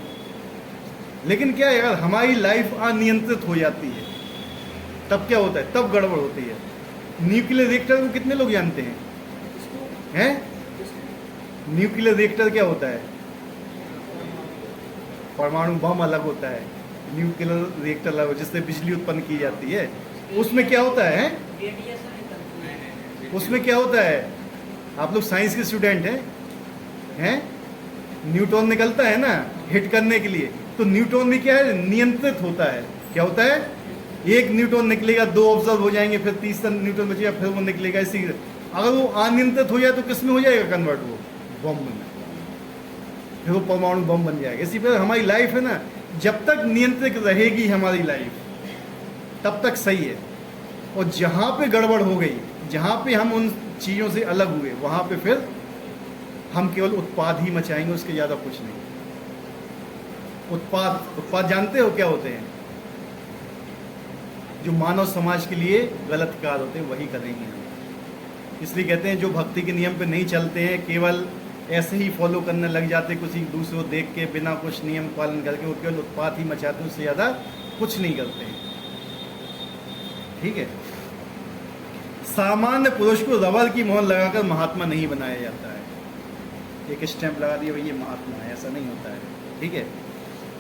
लेकिन क्या है, अगर हमारी लाइफ अनियंत्रित हो जाती है तब क्या होता है, तब गड़बड़ होती है। न्यूक्लियर रिएक्टर को कितने लोग जानते हैं? न्यूक्लियर रिएक्टर क्या होता है? परमाणु बम अलग होता है, न्यूक्लियर रिएक्टर अलग, जिससे बिजली उत्पन्न की जाती है। उसमें क्या होता है? उसमें क्या होता है? आप लोग साइंस के स्टूडेंट हैं? न्यूट्रॉन निकलता है ना हिट करने के लिए, तो न्यूट्रॉन भी क्या है, नियंत्रित होता है। क्या होता है? 1 न्यूटन निकलेगा, 2 ऑब्जर्व हो जाएंगे, फिर तीसरा न्यूटन बचेगा, फिर वो निकलेगा। इसी अगर वो अनियंत्रित हो जाए तो किस में हो जाएगा कन्वर्ट? वो बम में, फिर वो परमाणु बम बन जाएगा। इसी पर हमारी लाइफ है ना, जब तक नियंत्रित रहेगी हमारी लाइफ तब तक सही है, और जहाँ पे गड़बड़ हो गई, जहाँ पे हम उन चीज़ों से अलग हुए, वहाँ पे फिर हम केवल उत्पाद ही मचाएंगे, उसके ज़्यादा कुछ नहीं। उत्पाद जानते हो क्या होते हैं? जो मानव समाज के लिए गलत कार्य होते हैं वही करेंगे हम। इसलिए कहते हैं जो भक्ति के नियम पे नहीं चलते हैं, केवल ऐसे ही फॉलो करने लग जाते हैं, किसी दूसरे को देख के बिना कुछ नियम पालन करके, वो केवल उत्पाद ही मचाते हैं, उससे ज़्यादा कुछ नहीं करते हैं। ठीक है। सामान्य पुरुष को रबर की मोहर लगाकर महात्मा नहीं बनाया जाता है। एक स्टैंप लगा दिया भाई ये महात्मा है, ऐसा नहीं होता है। ठीक है।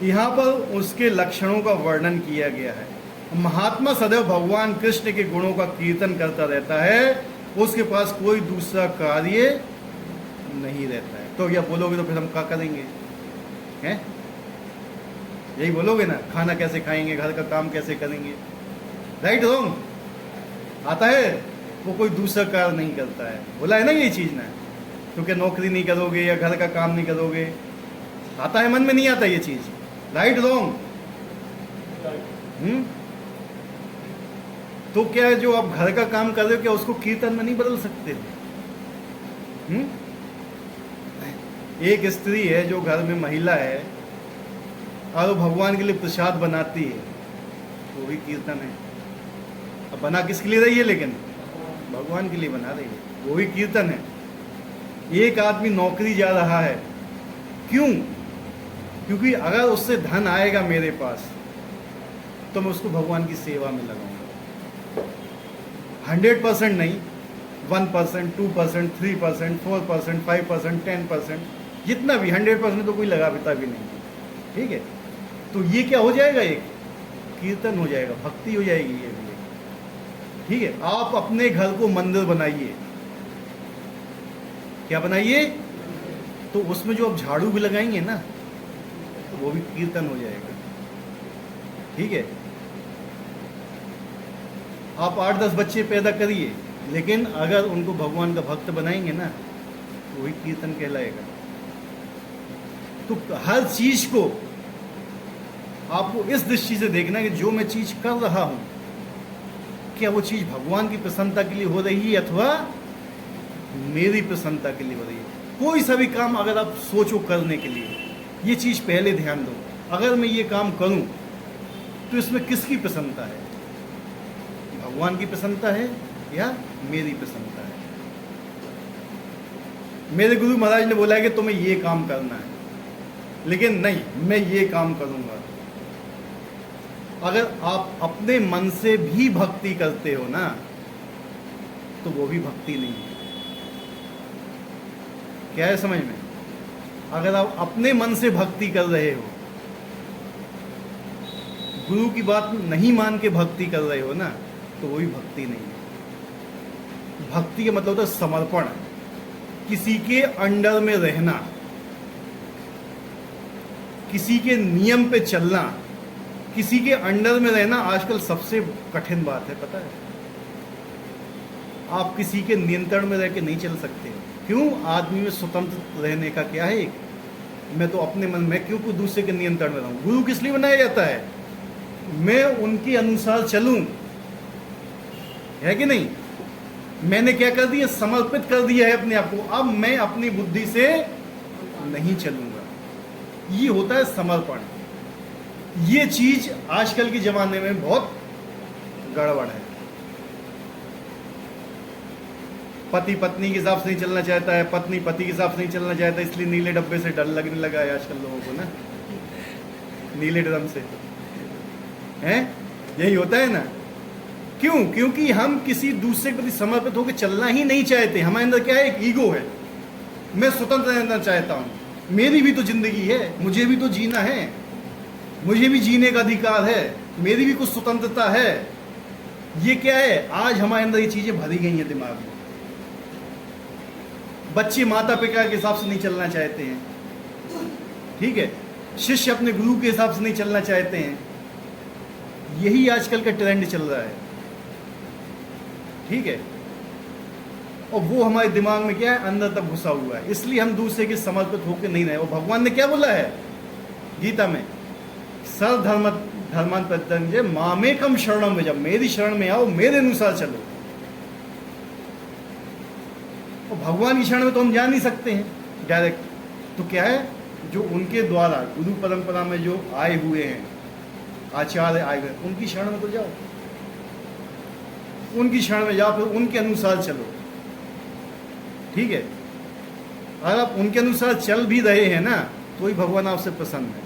यहाँ पर उसके लक्षणों का वर्णन किया गया है। महात्मा सदैव भगवान कृष्ण के गुणों का कीर्तन करता रहता है, उसके पास कोई दूसरा कार्य नहीं रहता है। तो क्या बोलोगे तो फिर हम क्या करेंगे? हैं? यही बोलोगे ना, खाना कैसे खाएंगे, घर का काम कैसे करेंगे? Right wrong? आता है? वो कोई दूसरा कार्य नहीं करता है। बोला है ना ये चीज़ ना, क्योंकि नौकरी नहीं करोगे या घर का काम नहीं करोगे। आता है? मन में नहीं आता ये चीज़। Right wrong? तो क्या जो आप घर का काम कर रहे हो, क्या उसको कीर्तन में नहीं बदल सकते हो? एक स्त्री है जो घर में महिला है और वो भगवान के लिए प्रसाद बनाती है, वो भी कीर्तन है। अब बना किसके लिए रही है? लेकिन भगवान के लिए बना रही है, वो भी कीर्तन है। एक आदमी नौकरी जा रहा है, क्यों? क्योंकि अगर उससे धन आएगा मेरे पास तो मैं उसको भगवान की सेवा में लगाऊंगा। 100% नहीं, 1%, 2%, 3%, 4%, 5%, 10%, जितना भी 100% तो कोई लगा पिता भी नहीं। ठीक है। तो ये क्या हो जाएगा? एक कीर्तन हो जाएगा, भक्ति हो जाएगी ये भी। ठीक है। आप अपने घर को मंदिर बनाइए। क्या बनाइए? तो उसमें जो आप झाड़ू भी लगाएंगे ना, तो वो भी कीर्तन हो जाएगा। ठीक है। आप 8-10 बच्चे पैदा करिए, लेकिन अगर उनको भगवान का भक्त बनाएंगे ना, तो वही कीर्तन कहलाएगा। तो हर चीज को आपको इस दृष्टि से देखना है कि जो मैं चीज कर रहा हूं, क्या वो चीज भगवान की प्रसन्नता के लिए हो रही है अथवा मेरी प्रसन्नता के लिए हो रही है। कोई सा भी काम अगर आप सोचो करने के लिए, ये चीज पहले ध्यान दो, अगर मैं ये काम करूं तो इसमें किसकी प्रसन्नता है? भगवान की प्रसन्नता है या मेरी प्रसन्नता है? मेरे गुरु महाराज ने बोला है कि तुम्हें ये काम करना है, लेकिन नहीं, मैं ये काम करूंगा। अगर आप अपने मन से भी भक्ति करते हो ना, तो वो भी भक्ति नहीं है। क्या है समझ में? अगर आप अपने मन से भक्ति कर रहे हो, गुरु की बात नहीं मान के भक्ति कर रहे हो ना, तो वो भी भक्ति नहीं है। भक्ति का मतलब होता है समर्पण, किसी के अंडर में रहना, किसी के नियम पे चलना। किसी के अंडर में रहना आजकल सबसे कठिन बात है, पता है? आप किसी के नियंत्रण में रह के नहीं चल सकते। क्यों? आदमी में स्वतंत्र रहने का क्या है? मैं तो अपने मन में क्यों कोई दूसरे के नियंत्रण में रहूं? गुरु किस लिए बनाया जाता है? मैं उनके अनुसार चलूं, है कि नहीं? मैंने क्या कर दिया? समर्पित कर दिया है अपने आप को। अब मैं अपनी बुद्धि से नहीं चलूंगा। ये होता है समर्पण। ये चीज आजकल के जमाने में बहुत गड़बड़ है। पति पत्नी के हिसाब से नहीं चलना चाहता है, पत्नी पति के हिसाब से नहीं चलना चाहता, इसलिए नीले डब्बे से डर लगने लगा है आजकल लोगों को ना, नीले ड्रम से। हैं? यही होता है ना। क्यों? क्योंकि हम किसी दूसरे के प्रति समर्पित होकर चलना ही नहीं चाहते। हमारे अंदर क्या है? एक ईगो है। मैं स्वतंत्र रहना चाहता हूं, मेरी भी तो जिंदगी है, मुझे भी तो जीना है, मुझे भी जीने का अधिकार है, मेरी भी कुछ स्वतंत्रता है। ये क्या है? आज हमारे अंदर ये चीजें भरी गई हैं दिमाग में। बच्चे माता पिता के हिसाब से नहीं चलना चाहते हैं। ठीक है। शिष्य अपने गुरु के हिसाब से नहीं चलना चाहते हैं। यही आजकल का ट्रेंड चल रहा है, ठीक है। और वो हमारे दिमाग में क्या है, अंदर तक घुसा हुआ है, इसलिए हम दूसरे के समर्पित होकर नहीं रहे। और भगवान ने क्या बोला है गीता में, सर्व धर्मान परित्यज्य मामेकम शरणम व्रज, मेरी शरण में आओ, मेरे अनुसार चलो। और भगवान की शरण में तो हम जा नहीं सकते हैं डायरेक्ट, तो क्या है, जो उनके द्वारा गुरु परंपरा में जो आए हुए हैं, आचार्य आए हुए हैं, उनकी शरण में तो जाओ, उनकी शरण में जाओ, फिर उनके अनुसार चलो, ठीक है। अगर आप उनके अनुसार चल भी रहे हैं ना, तो ही भगवान आपसे प्रसन्न है।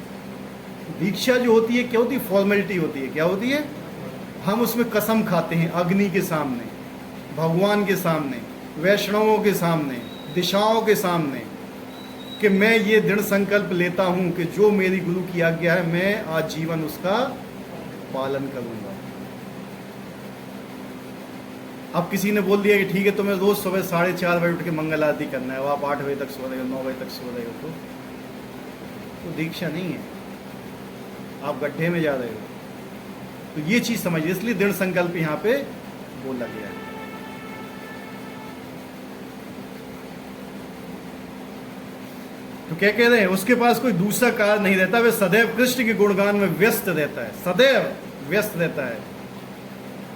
दीक्षा जो होती है क्या होती है, फॉर्मेलिटी होती है। क्या होती है, हम उसमें कसम खाते हैं अग्नि के सामने, भगवान के सामने, वैष्णवों के सामने, दिशाओं के सामने, कि मैं ये दृढ़ संकल्प लेता हूं कि जो मेरी गुरु की आज्ञा है मैं आज जीवन उसका पालन करूंगा। अब किसी ने बोल दिया कि ठीक है तुम्हें रोज सुबह 4:30 बजे उठ के मंगल आरती करना है, और आप 8 बजे तक सो रहे हो, 9 बजे तक सो रहे हो, तो दीक्षा नहीं है, आप गड्ढे में जा रहे हो। तो ये चीज समझिए, इसलिए दृढ़ संकल्प यहां पे बोला गया है। तो क्या कह रहे हैं, उसके पास कोई दूसरा कार्य नहीं रहता, वे सदैव कृष्ण के गुणगान में व्यस्त रहता है, सदैव व्यस्त रहता है।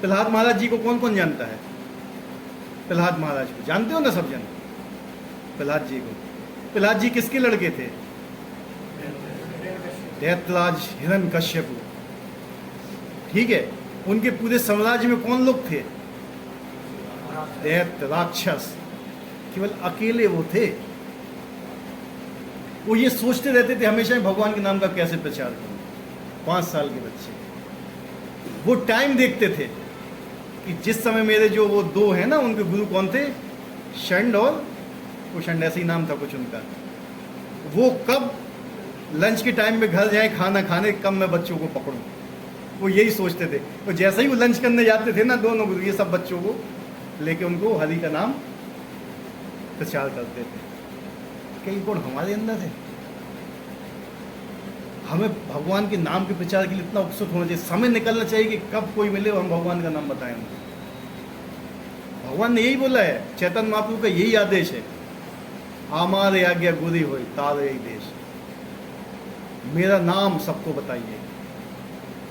प्रहलाद महाराज जी को कौन कौन जानता है, प्रहलाद महाराज को जानते हो ना सब जन, प्रहलाद जी को। प्रहलाद जी किसके लड़के थे, दैत्यराज हिरण्यकश्यप, ठीक है। उनके पूरे साम्राज्य में कौन लोग थे, दैत्य राक्षस, केवल अकेले वो थे। वो ये सोचते रहते थे हमेशा भगवान के नाम का कैसे प्रचार करूं। 5 साल के बच्चे, वो टाइम देखते थे कि जिस समय मेरे जो वो 2 हैं ना, उनके गुरु कौन थे, शंड और कुशंड, ऐसे ही नाम था कुछ उनका, वो कब लंच के टाइम में घर जाए खाना खाने, कब मैं बच्चों को पकड़ूं, वो यही सोचते थे। तो जैसे ही वो लंच करने जाते थे ना, दोनों गुरु ये सब बच्चों को लेके उनको हरि का नाम प्रचार करते थे। कई गुण हमारे अंदर है, हमें भगवान के नाम के प्रचार के लिए इतना उत्सुक होना चाहिए, समय निकलना चाहिए कि कब कोई मिले और हम भगवान का नाम बताएं उनको। भगवान ने यही बोला है, चैतन्य महाप्रभु का यही आदेश है, हमारे आज्ञा गुरी होई तारे ही देश, मेरा नाम सबको बताइए,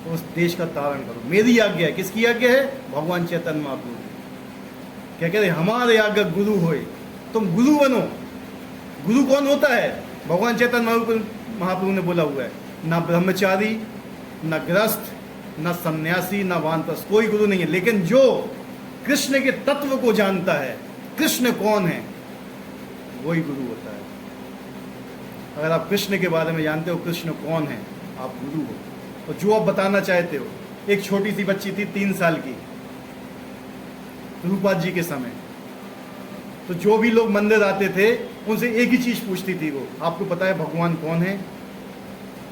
तो उस देश का तारण करो। मेरी आज्ञा है, किसकी आज्ञा है, भगवान चैतन्य महाप्रभु। क्या कहते हैं, हमारे आज्ञा गुरु होए, तुम गुरु बनो। गुरु कौन होता है, भगवान चैतन्य महाप्रभु ने बोला हुआ है, ना ब्रह्मचारी, न ग्रस्त, न सन्यासी, न वानप्रस्थ, कोई गुरु नहीं है। लेकिन जो कृष्ण के तत्व को जानता है, कृष्ण कौन है, वही गुरु होता है। अगर आप कृष्ण के बारे में जानते हो, कृष्ण कौन है, आप गुरु हो। और जो आप बताना चाहते हो, एक छोटी सी बच्ची थी 3 साल की, रूपा जी के समय, तो जो भी लोग मंदिर आते थे उनसे एक ही चीज पूछती थी वो, आपको पता है भगवान कौन है?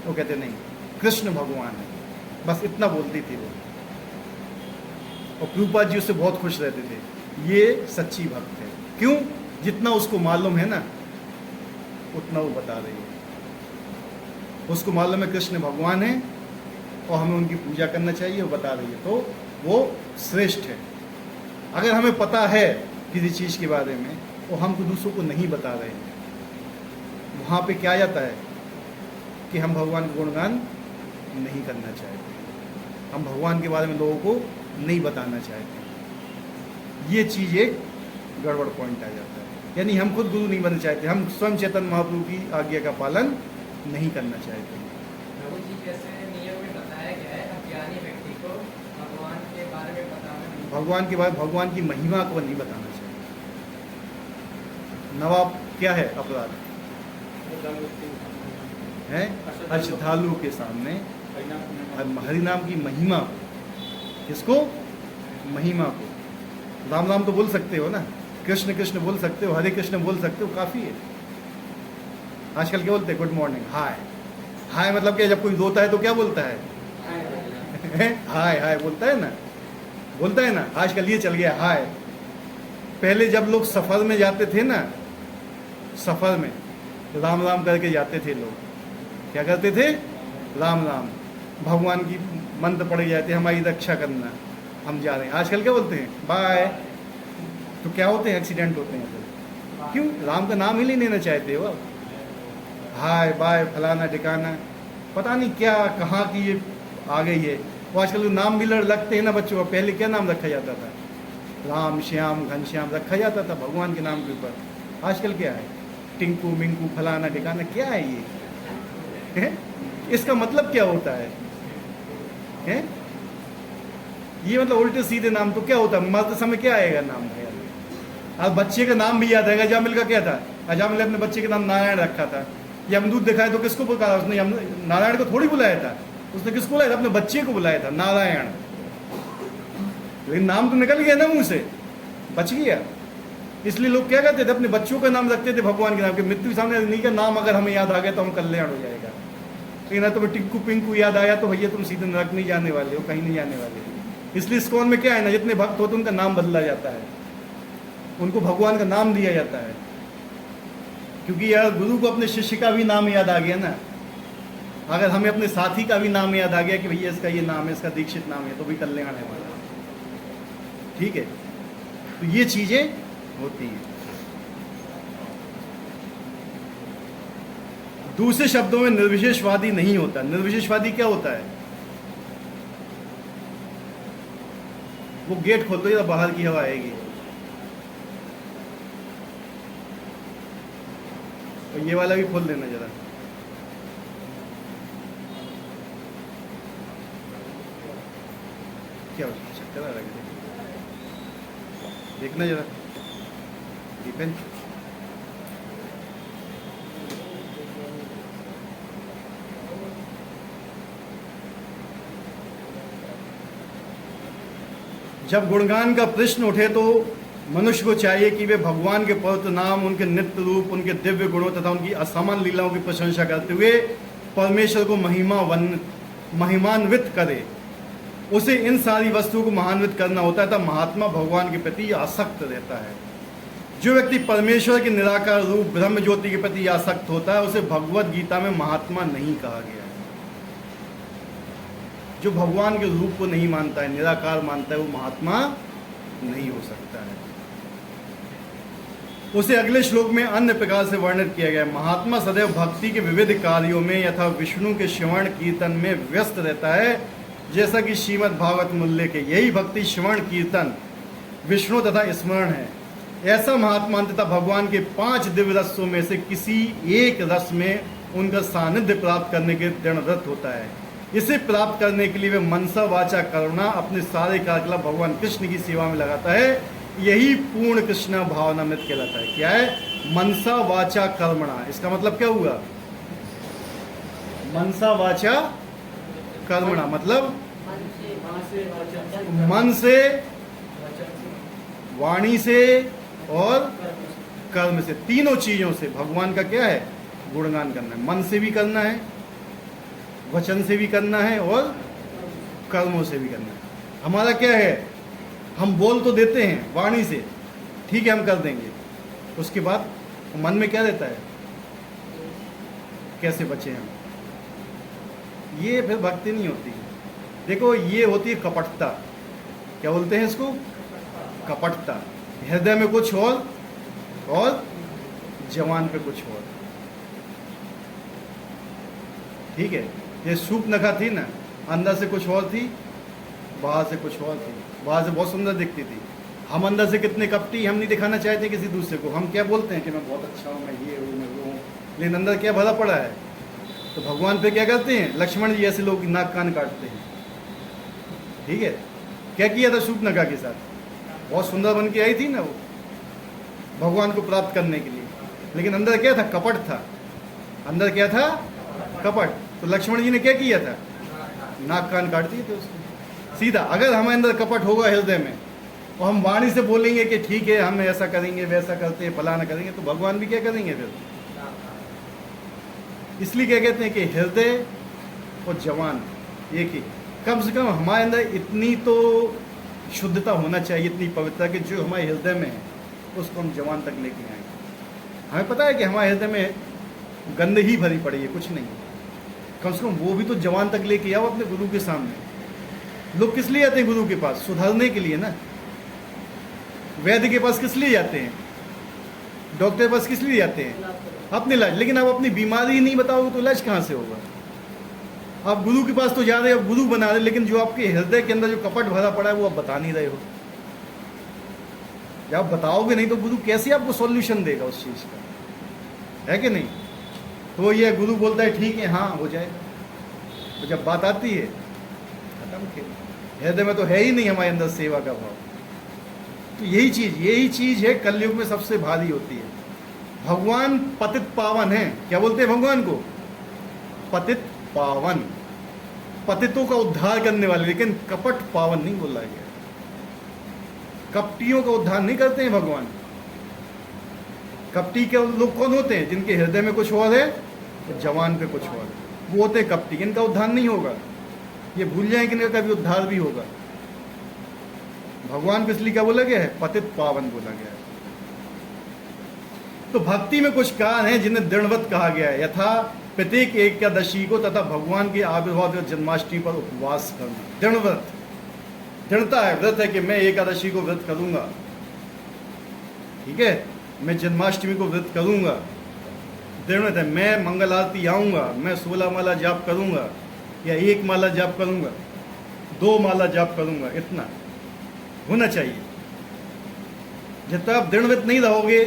वो कहते नहीं, कृष्ण भगवान है, बस इतना बोलती थी वो। और प्रभुपाद जी उससे बहुत खुश रहते थे, ये सच्ची भक्त है। क्यों? जितना उसको मालूम है ना उतना वो बता रही है। उसको मालूम है कृष्ण भगवान है और हमें उनकी पूजा करना चाहिए, वो बता रही है, तो वो श्रेष्ठ है। अगर हमें पता है किसी चीज़ के बारे में और हम तो दूसरों को नहीं बता रहे हैं, वहाँ पे क्या जाता है कि हम भगवान का गुणगान नहीं करना चाहते, हम भगवान के बारे में लोगों को नहीं बताना चाहते। ये चीज़ एक गड़बड़ पॉइंट आ जाता है। यानी हम खुद गुरु नहीं बनना चाहते, हम स्वयं चैतन्य महाप्रभु की आज्ञा का पालन नहीं करना चाहते। प्रभु जी जैसे नियम में बताया गया है, अज्ञानी व्यक्ति को भगवान के बारे में बताना, भगवान के बारे, भगवान की महिमा को नहीं बताना चाहिए। नवाब क्या है अपराध है? अश्रद्धालु के सामने हरिनाम की महिमा, किसको? महिमा को। राम राम तो बोल सकते हो ना, कृष्ण कृष्ण बोल सकते हो, हरे कृष्ण बोल सकते हो, काफ़ी है। आजकल क्या बोलते हैं? गुड मॉर्निंग, हाय। हाय मतलब क्या? जब कोई रोता है तो क्या बोलता है? हाय हाय बोलता है ना, बोलता है ना। आजकल ये चल गया हाय। पहले जब लोग सफ़र में जाते थे ना, सफ़र में राम राम करके जाते थे लोग। क्या करते थे? राम राम। भगवान की मंत्र पढ़े जाते हैं, हमारी रक्षा करना, हम जा रहे हैं। आजकल क्या बोलते हैं, बाय। तो क्या होते हैं, एक्सीडेंट होते हैं। क्यों? राम का नाम ही नहीं लेना चाहते हो। हाय बाय फलाना ठिकाना, पता नहीं क्या कहाँ की ये आ गई है। वो आजकल नाम भी लगते हैं ना बच्चों का। पहले क्या नाम रखा जाता था, राम श्याम घनश्याम रखा जाता था भगवान के नाम के ऊपर। आजकल क्या है, टिंकू मिंकू फलाना ठिकाना, क्या है ये है? इसका मतलब क्या होता है? ये मतलब उल्टे सीधे नाम। तो क्या होता है, मरते समय क्या आएगा नाम है? अब बच्चे का नाम भी याद है। अजामिल का क्या था, अजामिल ने अपने बच्चे का नाम नारायण रखा था। यमदूत दिखाए तो किसको पुकारा उसने? नारायण को थोड़ी बुलाया था, उसने किसको बुलाया था? अपने बच्चे को बुलाया था नारायण। लेकिन नाम तो निकल गया ना मुंह से, बच गया। इसलिए लोग क्या कहते थे, अपने बच्चों का नाम रखते थे भगवान के नाम के। मृत्यु सामने नहीं का नाम अगर हमें याद आ गया तो हम कल्याण हो जाएगा। लेकिन तुम्हें टिंकू पिंकू याद आया तो भैया तुम सीधे नरक नहीं जाने वाले हो, कहीं नहीं जाने वाले। इसलिए इस्कॉन में क्या है ना, जितने भक्त होते उनका नाम बदला जाता है, उनको भगवान का नाम दिया जाता है। क्योंकि यार गुरु को अपने शिष्य का भी नाम याद आ गया ना। अगर हमें अपने साथी का भी नाम याद आ गया कि भैया इसका ये नाम है, इसका दीक्षित नाम है, तो भी कल्याण है हमारा। ठीक है, तो ये चीजें होती हैं। दूसरे शब्दों में निर्विशेषवादी नहीं होता। निर्विशेषवादी क्या होता है? वो गेट खोल दो या बाहर की हवा आएगी। और ये वाला भी खोल देना जरा। क्या चक्कर आ रहा है, देखना जरा दीपेन। जब गुणगान का प्रश्न उठे तो मनुष्य को चाहिए कि वे भगवान के पवित्र नाम, उनके नित्य रूप, उनके दिव्य गुणों तथा उनकी असामान्य लीलाओं की प्रशंसा करते हुए परमेश्वर को महिमान्वित करे। उसे इन सारी वस्तुओं को महान्वित करना होता है, तब महात्मा भगवान के प्रति आसक्त रहता है। जो व्यक्ति परमेश्वर के निराकार रूप ब्रह्म ज्योति के प्रति आसक्त होता है, उसे भगवत गीता में महात्मा नहीं कहा गया है। जो भगवान के रूप को नहीं मानता है, निराकार मानता है, वो महात्मा नहीं हो सकता है। उसे अगले श्लोक में अन्य प्रकार से वर्णित किया गया है। महात्मा सदैव भक्ति के विविध कार्यों में यथा विष्णु के श्रवण कीर्तन में व्यस्त रहता है, जैसा कि श्रीमद् भागवत मूल्य के। यही भक्ति श्रवण कीर्तन विष्णु तथा स्मरण है। ऐसा महात्मा अंततः भगवान के 5 दिव्य रसों में से किसी एक रस में उनका सानिध्य प्राप्त करने के दृढ़व्रत होता है। इसे प्राप्त करने के लिए वे मनसा वाचा करुणा अपने सारे कार्यकलाप भगवान कृष्ण की सेवा में लगाता है। यही पूर्ण कृष्ण भावनामृत कहलाता है। क्या है? मनसा वाचा कर्मणा। इसका मतलब क्या हुआ? मनसा वाचा कर्मणा मतलब मन से, वाणी से और कर्म से, तीनों चीजों से भगवान का क्या है? गुणगान करना है। मन से भी करना है, वचन से भी करना है और कर्मों से भी करना है। हमारा क्या है? हम बोल तो देते हैं वाणी से, ठीक है हम कर देंगे, उसके बाद मन में क्या रहता है? कैसे बचे हम? ये फिर भक्ति नहीं होती। देखो ये होती है कपटता। क्या बोलते हैं इसको? कपटता। हृदय में कुछ और जवान पे कुछ और। ठीक है, ये सूर्पनखा थी ना, अंदर से कुछ और थी, बाहर से कुछ और थी। बाहर से बहुत सुंदर दिखती थी, हम अंदर से कितने कपटी, हम नहीं दिखाना चाहते किसी दूसरे को। हम क्या बोलते हैं कि मैं बहुत अच्छा हूँ, मैं ये हूँ, मैं वो हूँ, लेकिन अंदर क्या भरा पड़ा है। तो भगवान पे क्या करते हैं? लक्ष्मण जी ऐसे लोग नाक कान काटते हैं। ठीक है, क्या किया था सूर्पनखा के साथ? बहुत सुंदर बन के आई थी ना वो भगवान को प्राप्त करने के लिए, लेकिन अंदर क्या था? कपट था। अंदर क्या था? कपट। तो लक्ष्मण जी ने क्या किया था? नाक कान काट दिए थे उसको सीधा। अगर हमारे अंदर कपट होगा हृदय में और हम वाणी से बोलेंगे कि ठीक है हम ऐसा करेंगे, वैसा करते हैं, फलाना करेंगे, तो भगवान भी क्या करेंगे फिर? इसलिए क्या कहते हैं कि हृदय और जवान एक ही। कम से कम हमारे अंदर इतनी तो शुद्धता होना चाहिए, इतनी पवित्रता कि जो हमारे हृदय में है उसको हम जवान तक लेके आए। हमें पता है कि हमारे हृदय में गंदगी भरी पड़ी है, कुछ नहीं, कम से कम वो भी तो जवान तक लेके आओ अपने गुरु के सामने। लोग किस लिए जाते हैं गुरु के पास? सुधारने के लिए ना। वैद्य के पास किस लिए जाते हैं? डॉक्टर के पास किस लिए जाते हैं? अपने इलाज। लेकिन आप अपनी बीमारी ही नहीं बताओगे तो इलाज कहाँ से होगा? आप गुरु के पास तो जा रहे हो, आप गुरु बना रहे, लेकिन जो आपके हृदय के अंदर जो कपट भरा पड़ा है वो आप बता नहीं रहे हो। जब आप बताओगे नहीं तो गुरु कैसे आपको सॉल्यूशन देगा उस चीज़ का, है कि नहीं? तो ये गुरु बोलता है ठीक है, हाँ हो जाएगा। तो जब बात आती है खत्म खेल। हृदय में तो है ही नहीं हमारे अंदर सेवा का भाव। तो यही चीज है कलयुग में सबसे भारी होती है। भगवान पतित पावन है। क्या बोलते हैं भगवान को? पतित पावन, पतितों का उद्धार करने वाले। लेकिन कपट पावन नहीं बोला गया। कपटियों का उद्धार नहीं करते हैं भगवान। कपटी के लोग कौन होते हैं? जिनके हृदय में कुछ और है, जवान पे कुछ और है, वो होते हैं कपटी। इनका उद्धार नहीं होगा। ये भूल जाए कि इनका कभी उद्धार भी होगा। भगवान को इसलिए क्या बोला गया है? पतित पावन बोला गया है। तो भक्ति में कुछ कारण है जिन्हें दृढ़व्रत कहा गया है। यथा प्रत्येक एकादशी को तथा भगवान के आविर्भाव जन्माष्टमी पर उपवास करना। दृढ़व्रत, दृढ़ता है, व्रत है कि मैं एकादशी को व्रत करूंगा, ठीक है, मैं जन्माष्टमी को व्रत करूंगा। दृढ़व्रत है, मैं मंगल आरती आऊंगा, मैं 16 माला जाप करूंगा, या 1 माला जाप करूंगा, 2 माला जाप करूंगा। इतना होना चाहिए। जब तक आप दृढ़व्रत नहीं रहोगे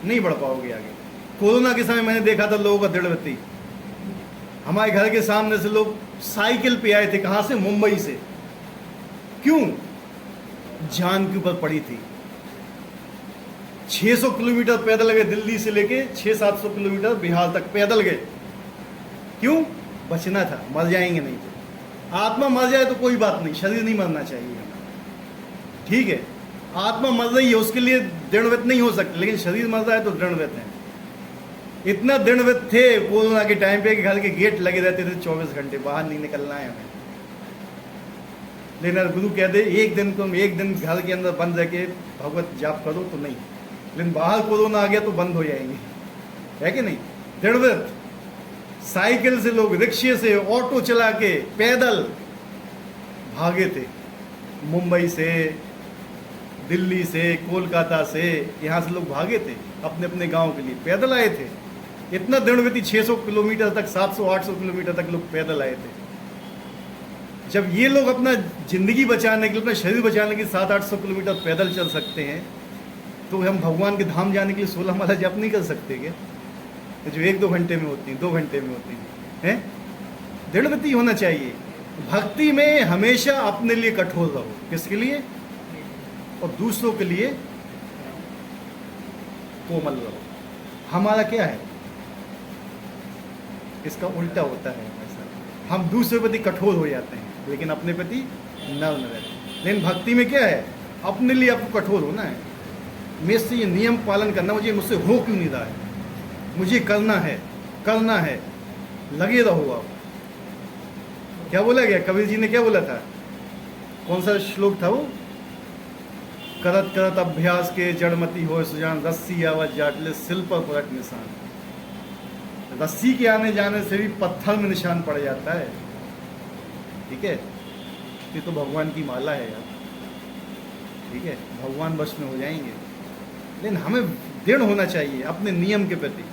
नहीं बढ़ पाओगे आगे। कोरोना के समय मैंने देखा था लोगों का दृढ़व्रती। हमारे घर के सामने से लोग साइकिल पे आए थे। कहां से? मुंबई से। क्यों? जान के ऊपर पड़ी थी। 600 किलोमीटर पैदल गए, दिल्ली से लेके 600-700 किलोमीटर बिहार तक पैदल गए। क्यों? बचना था, मर जाएंगे नहीं तो। आत्मा मर जाए तो कोई बात नहीं, शरीर नहीं मरना चाहिए, ठीक है। आत्मा मर रही है, उसके लिए दृढ़व्रत नहीं हो सकता, लेकिन शरीर मर रहा है तो दृढ़व्रत है। इतना दृढ़व्रत थे कोरोना के टाइम पे कि घर के गेट लगे रहते थे 24 घंटे, बाहर नहीं निकलना है हमें। लेकिन गुरु कह दे एक दिन तुम एक दिन घर के अंदर बंद रह के भगवत जाप करो तो नहीं, लेकिन बाहर कोरोना आ गया तो बंद हो जाएंगे, है कि नहीं? दृढ़व्रत। साइकिल से लोग, रिक्शे से, ऑटो चला के, पैदल भागे थे। मुंबई से, दिल्ली से, कोलकाता से, यहाँ से लोग भागे थे अपने अपने गांव के लिए, पैदल आए थे। इतना दृढ़व्रती 600 किलोमीटर तक, 700-800 किलोमीटर तक लोग पैदल आए थे। जब ये लोग अपना जिंदगी बचाने के लिए, अपना शरीर बचाने के लिए 700-800 किलोमीटर पैदल चल सकते हैं, तो हम भगवान के धाम जाने के लिए 16 माला जप नहीं कर सकते क्या? जो 1-2 घंटे में होती हैं, 2 घंटे में होती हैं। दृढ़व्रती होना चाहिए। भक्ति में हमेशा अपने लिए कठोर रहो। किसके लिए? और दूसरों के लिए कोमल रहो। हमारा क्या है? इसका उल्टा होता है। ऐसा हम दूसरे प्रति कठोर हो जाते हैं, लेकिन अपने प्रति नर्म रहते हैं। लेकिन भक्ति में क्या है? अपने लिए आपको कठोर होना है। मेरे से ये नियम पालन करना, मुझे मुझसे हो क्यों नहीं रहा है, मुझे करना है, करना है, लगे रहो आप। क्या बोला गया? कबीर जी ने क्या बोला था? कौन सा श्लोक था वो? करत करत अभ्यास के जड़मती हो सुजान, रस्सी आवाज जाटले सिल पर पलट निशान। रस्सी के आने जाने से भी पत्थर में निशान पड़ जाता है, ठीक है। ये तो भगवान की माला है यार, ठीक है, भगवान वश में हो जाएंगे। लेकिन हमें दृढ़ होना चाहिए अपने नियम के प्रति।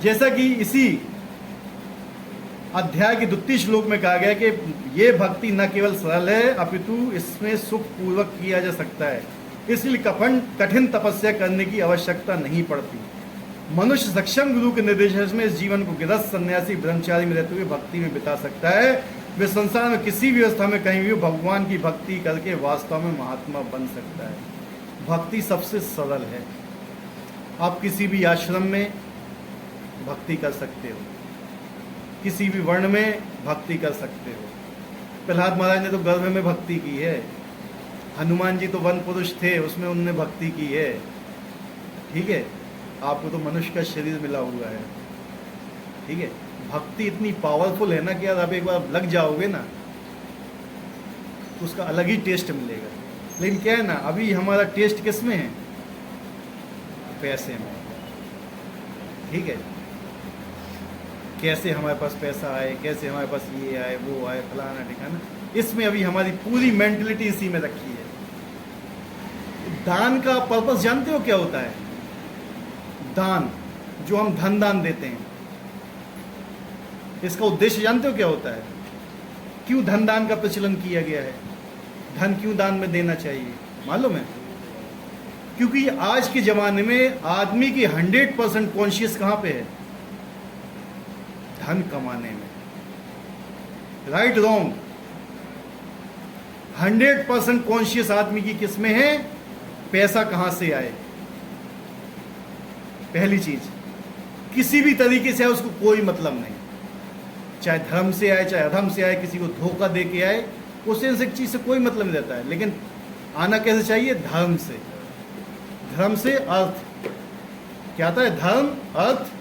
जैसा कि इसी अध्याय के द्वितीय श्लोक में कहा गया कि ये भक्ति न केवल सरल है अपितु इसमें सुख पूर्वक किया जा सकता है, इसलिए कठिन तपस्या करने की आवश्यकता नहीं पड़ती। मनुष्य सक्षम गुरु के निर्देश में इस जीवन को गृहस्थ, सन्यासी, ब्रह्मचारी में रहते हुए भक्ति में बिता सकता है। वे संसार में किसी भी अवस्था में कहीं भी भगवान की भक्ति करके वास्तव में महात्मा बन सकता है। भक्ति सबसे सरल है। आप किसी भी आश्रम में भक्ति कर सकते हो, किसी भी वर्ण में भक्ति कर सकते हो। प्रहलाद महाराज ने तो गर्भ में भक्ति की है, हनुमान जी तो वन पुरुष थे, उसमें उन्होंने भक्ति की है, ठीक है। आपको तो मनुष्य का शरीर मिला हुआ है, ठीक है। भक्ति इतनी पावरफुल है ना कि यार आप एक बार लग जाओगे ना तो उसका अलग ही टेस्ट मिलेगा। लेकिन क्या है ना, अभी हमारा टेस्ट किस में है? पैसे में, ठीक है। कैसे हमारे पास पैसा आए, कैसे हमारे पास ये आए, वो आए, फलाना ठिकाना। इसमें अभी हमारी पूरी मेंटलिटी इसी में रखी है। दान का पर्पस जानते हो क्या होता है? दान, जो हम धन दान देते हैं, इसका उद्देश्य जानते हो क्या होता है? क्यों धन दान का प्रचलन किया गया है? धन क्यों दान में देना चाहिए मालूम है? क्योंकि आज के ज़माने में आदमी की 100% कॉन्शियस कहाँ पे है? धन कमाने में। Right wrong? 100% कॉन्शियस आदमी की किस में है? पैसा कहाँ से आए। पहली चीज, किसी भी तरीके से आए उसको कोई मतलब नहीं, चाहे धर्म से आए चाहे अधर्म से आए, किसी को धोखा दे के आए, उससे एक चीज से कोई मतलब नहीं रहता है। लेकिन आना कैसे चाहिए? धर्म से। धर्म से अर्थ क्या आता है? धर्म, अर्थ,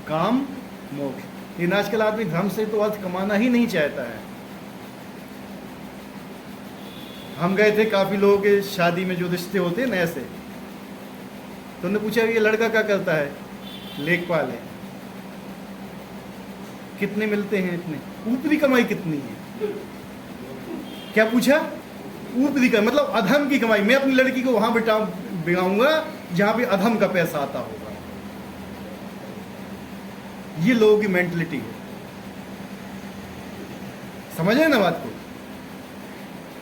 काम, मोक्ष। लेकिन आजकल आदमी धर्म से तो अर्थ कमाना ही नहीं चाहता है। हम गए थे काफी लोगों के शादी में, जो रिश्ते होते हैं ना ऐसे, तो उन्होंने पूछा ये लड़का क्या करता है? लेखपाल है। कितने मिलते हैं? इतने। ऊपरी कमाई कितनी है? क्या पूछा? ऊपरी कमाई मतलब अधम की कमाई। मैं अपनी लड़की को वहां बिगाऊंगा जहां पे अधम का पैसा आता होगा। ये लोगों की मेंटलिटी है। समझे ना बात को?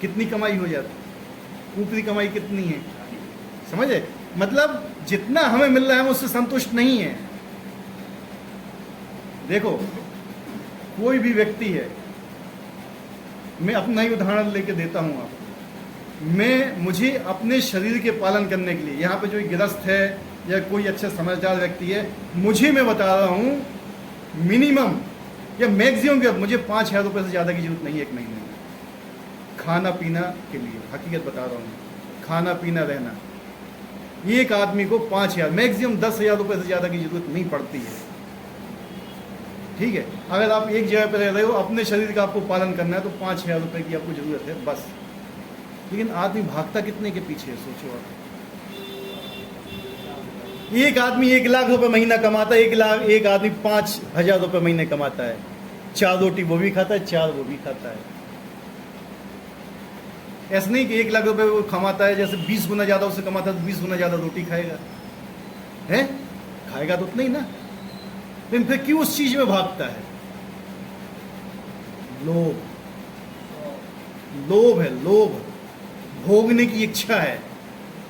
कितनी कमाई हो जाती, ऊपरी कमाई कितनी है, समझे? मतलब जितना हमें मिल रहा है हम उससे संतुष्ट नहीं है। देखो, कोई भी व्यक्ति है, मैं अपना ही उदाहरण लेके देता हूं आपको। मुझे अपने शरीर के पालन करने के लिए, यहाँ पे जो गृहस्थ है या कोई अच्छा समझदार व्यक्ति है, मुझे, मैं बता रहा हूँ, मिनिमम या मैक्सिमम के मुझे 5,000 रुपये से ज़्यादा की जरूरत नहीं है एक महीने में। खाना पीना के लिए, हकीकत बता रहा हूँ, खाना पीना रहना, एक आदमी को 5,000 मैक्सिमम 10,000 रुपये से ज़्यादा की जरूरत नहीं पड़ती है। ठीक है? अगर आप एक जगह पर रह रहे हो, अपने शरीर का आपको पालन करना है, तो 5,000 रुपये की आपको जरूरत है बस। लेकिन आदमी भागता कितने के पीछे है, सोचो आप। एक आदमी 1 लाख रुपए महीना कमाता है, एक आदमी 5,000 रुपये महीने कमाता है। 4 रोटी वो भी खाता है, 4 वो भी खाता है। ऐसा नहीं कि 1 लाख रुपए वो कमाता है, जैसे 20 गुना ज़्यादा उससे कमाता है तो 20 गुना ज़्यादा रोटी खाएगा, है? खाएगा तो उतना ही ना। लेकिन फिर क्यों उस चीज में भागता है? लोभ। लोभ है, लोभ। भोगने की इच्छा है।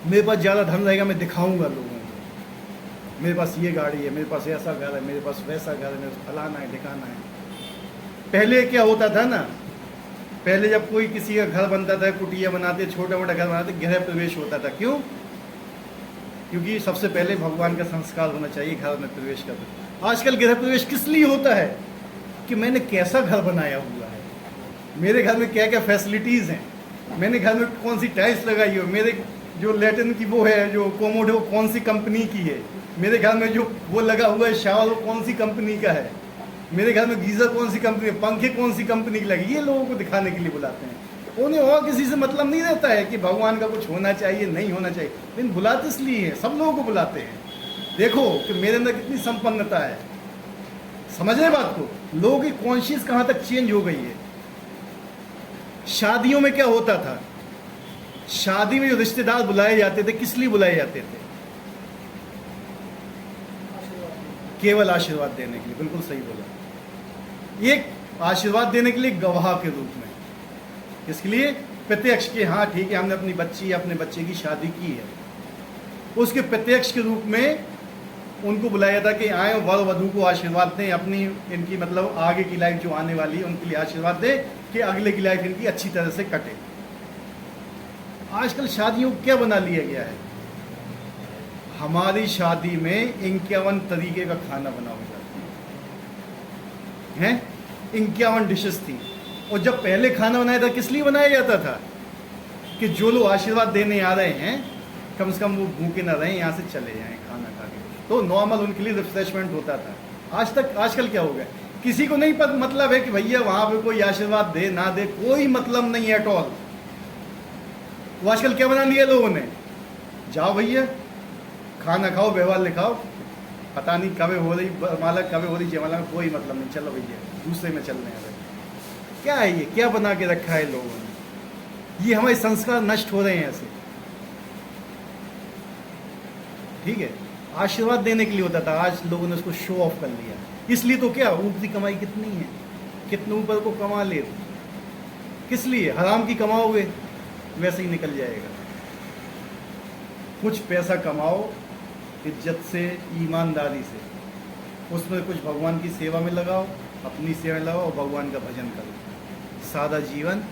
मेरे पास ज़्यादा धन रहेगा, मैं दिखाऊंगा लोगों को, मेरे पास ये गाड़ी है, मेरे पास ऐसा घर है, मेरे पास वैसा घर है, मेरे पास फलाना है, दिखाना है। पहले क्या होता था ना, पहले जब कोई किसी का घर बनता था, कुटिया बनाते, छोटा मोटा घर बनाते, गृह प्रवेश होता था। क्यों? क्योंकि सबसे पहले भगवान का संस्कार होना चाहिए घर में प्रवेश करते। आजकल गृह प्रवेश किस लिए होता है? कि मैंने कैसा घर बनाया हुआ है, मेरे घर में क्या क्या फैसिलिटीज़ हैं, मैंने घर में कौन सी टाइल्स लगाई हो, मेरे जो लैट्रिन की वो है, जो कोमोड है, वो कौन सी कंपनी की है, मेरे घर में जो वो लगा हुआ है शावर, वो कौन सी कंपनी का है, मेरे घर में गीज़र कौन सी कंपनी, पंखे कौन सी कंपनी की लगी। ये लोगों को दिखाने के लिए बुलाते हैं। उन्हें और किसी से मतलब नहीं रहता है कि भगवान का कुछ होना चाहिए नहीं होना चाहिए, लेकिन बुलाते इसलिए हैं, सब लोगों को बुलाते हैं। देखो कि मेरे अंदर कितनी संपन्नता है। समझ रहे बात को? लोगों की कॉन्शियस कहाँ तक चेंज हो गई है। शादियों में क्या होता था? शादी में जो रिश्तेदार बुलाए जाते थे, किस लिए बुलाए जाते थे? केवल आशीर्वाद देने के लिए। बिल्कुल सही बोला। एक आशीर्वाद देने के लिए गवाह के रूप में, इसके लिए प्रत्यक्ष के, हाँ ठीक है हमने अपनी बच्ची या अपने बच्चे की शादी की है, उसके प्रत्यक्ष के रूप में उनको बुलाया था कि आए वर वधू को आशीर्वाद दें, अपनी इनकी मतलब आगे की लाइफ जो आने वाली है उनके लिए आशीर्वाद दें कि अगले की लाइफ इनकी अच्छी तरह से कटे। आजकल शादियों को क्या बना लिया गया है? हमारी शादी में 51 तरीके का खाना बना हुआ है, 51 डिशेस थी। और जब पहले खाना बनाया था किस लिए बनाया जाता था? कि जो लोग आशीर्वाद देने आ रहे हैं कम से कम वो भूखे ना रहें, यहाँ से चले जाएं खाना खा के। तो नॉर्मल उनके लिए रिफ्रेशमेंट होता था। आजकल क्या हो गया? किसी को नहीं पता मतलब है कि भैया वहाँ पे कोई आशीर्वाद दे ना दे, कोई मतलब नहीं है एट ऑल। वो आजकल क्या बना लिया लोगों ने? जाओ भैया खाना खाओ, व्यवहार लिखाओ, पता नहीं कब हो रही माला, कब हो रही जयमाला में कोई मतलब नहीं, चलो भैया दूसरे में चल रहे हैं भाई। क्या है ये, क्या बना के रखा है लोगों ने? ये हमारे संस्कार नष्ट हो रहे हैं ऐसे। ठीक है, आशीर्वाद देने के लिए होता था, आज लोगों ने उसको शो ऑफ कर लिया। इसलिए तो क्या ऊपरी कमाई कितनी है, कितने ऊपर को कमा ले, किस लिए? हराम की कमाओगे वैसे ही निकल जाएगा। कुछ पैसा कमाओ इज्जत से, ईमानदारी से, उसमें कुछ भगवान की सेवा में लगाओ, अपनी सेवा में लगाओ और भगवान का भजन करो। सादा जीवन,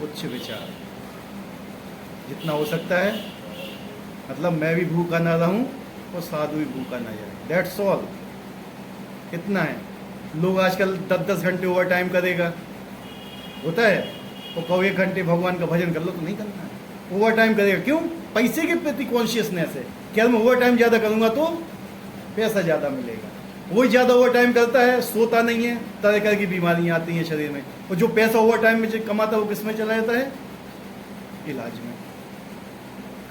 उच्च विचार, जितना हो सकता है। मतलब मैं भी भूखा ना रहूं और साधु भी भूखा ना जाए, दैट्स ऑल। कितना है? लोग आजकल 10-10 घंटे ओवर टाइम करेगा, होता है, वो कहो 1 घंटे भगवान का भजन कर लो, तो नहीं करना है। ओवर टाइम करेगा, क्यों? पैसे के प्रति कॉन्शियसनेस है, क्या मैं ओवर टाइम ज़्यादा करूँगा तो पैसा ज़्यादा मिलेगा। वही ज़्यादा ओवर टाइम करता है, सोता नहीं है, तरह तरह की बीमारियाँ आती हैं शरीर में। और जो पैसा ओवर टाइम में जो कमाता है वो किस में चला जाता है? इलाज में।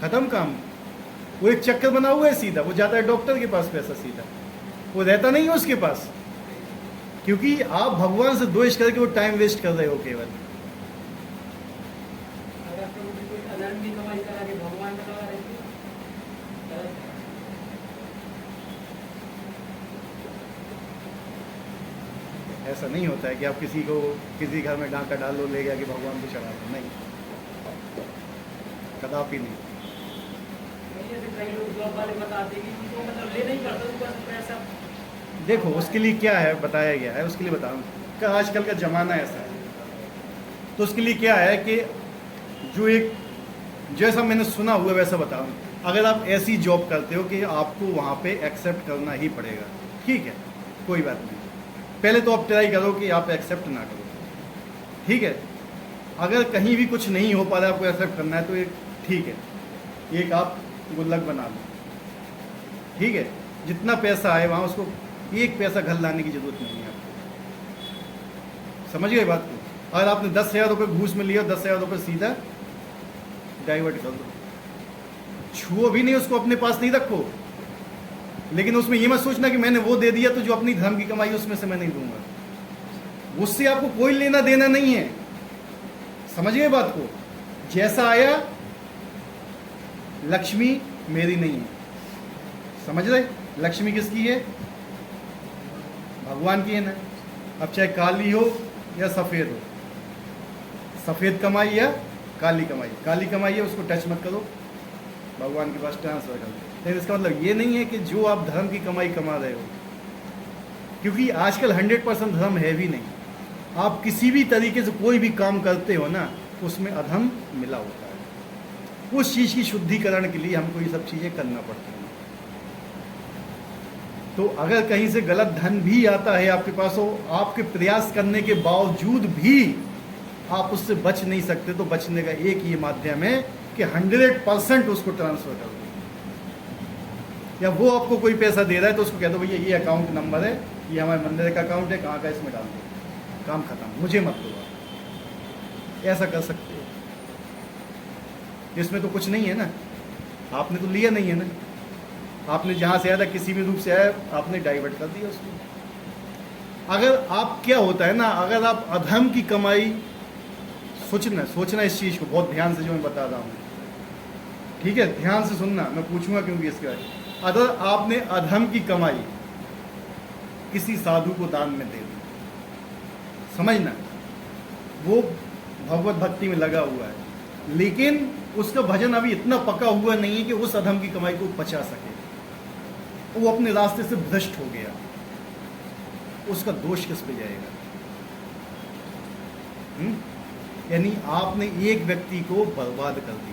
खत्म काम। वो एक चक्कर बना हुआ है सीधा, वो जाता है डॉक्टर के पास, पैसा सीधा, वो रहता नहीं है उसके पास, क्योंकि आप भगवान से द्वेष करके वो टाइम वेस्ट कर रहे हो केवल। अगर प्रभु जी कोई अधर्म की कमाई करा के भगवान का लगा रहती है, गलत है। ऐसा नहीं होता है कि आप किसी को किसी घर में डांका डालो, ले गया कि भगवान को चढ़ा दो, नहीं, कदापि नहीं। जैसे कई लोग जॉब वाले बताते हैं कि उनको मतलब ले नहीं करते, उनको पैसा। देखो उसके लिए क्या है बताया गया है, उसके लिए बताऊँ कि आजकल का ज़माना ऐसा है, तो उसके लिए क्या है कि जो एक जैसा मैंने सुना हुआ वैसा बताऊँ। अगर आप ऐसी जॉब करते हो कि आपको वहाँ पे एक्सेप्ट करना ही पड़ेगा, ठीक है, कोई बात नहीं, पहले तो आप ट्राई करो कि आप एक्सेप्ट ना करो, ठीक है। अगर कहीं भी कुछ नहीं हो पा रहा है, आपको एक्सेप्ट करना है, तो एक ठीक है, एक आप गुल्लक बना लो, ठीक है, जितना पैसा आए वहाँ उसको एक पैसा घर लाने की जरूरत नहीं है आपको। समझ गए बात को? अगर आपने 10,000 रुपये घूस में लिया, 10,000 रुपये सीधा डाइवर्ट कर दो, छुओ भी नहीं उसको, अपने पास नहीं रखो। लेकिन उसमें ये मत सोचना कि मैंने वो दे दिया तो जो अपनी धर्म की कमाई उसमें से मैं नहीं दूंगा, उससे आपको कोई लेना देना नहीं है। समझ गए बात को? जैसा आया, लक्ष्मी मेरी नहीं है, समझ रहे? लक्ष्मी किसकी है? भगवान की है ना। अब चाहे काली हो या सफ़ेद हो, सफ़ेद कमाई या काली कमाई, काली कमाई है उसको टच मत करो, भगवान के पास ट्रांसफर कर दो। लेकिन इसका मतलब ये नहीं है कि जो आप धर्म की कमाई कमा रहे हो, क्योंकि आजकल 100% धर्म है भी नहीं। आप किसी भी तरीके से कोई भी काम करते हो ना, उसमें अधर्म मिला होता है। उस चीज़ की शुद्धिकरण के लिए हमको ये सब चीज़ें करना पड़ती हैं। तो अगर कहीं से गलत धन भी आता है आपके पास, हो आपके प्रयास करने के बावजूद भी आप उससे बच नहीं सकते, तो बचने का एक ये माध्यम है कि 100% उसको ट्रांसफ़र कर दो। या वो आपको कोई पैसा दे रहा है तो उसको कह दो भैया ये अकाउंट नंबर है, ये हमारे मंदिर का अकाउंट है, कहाँ का, इसमें डाल दो, काम खत्म, मुझे मत दो। ऐसा कर सकते हो, इसमें तो कुछ नहीं है ना, आपने तो लिया नहीं है ना, आपने जहाँ से आया था किसी भी रूप से आया, आपने डाइवर्ट कर दिया उसको। अगर आप क्या होता है ना, अगर आप अधर्म की कमाई, सोचना इस चीज़ को बहुत ध्यान से जो मैं बता रहा हूँ, ठीक है, ध्यान से सुनना, मैं पूछूंगा क्योंकि इसके बारे में। अगर आपने अधर्म की कमाई किसी साधु को दान में दे दी, समझना, वो भगवत भक्ति में लगा हुआ है, लेकिन उसका भजन अभी इतना पका हुआ नहीं है कि उस अधर्म की कमाई को बचा सके, वो अपने रास्ते से भ्रष्ट हो गया, उसका दोष किस पे जाएगा? यानी आपने एक व्यक्ति को बर्बाद कर दिया।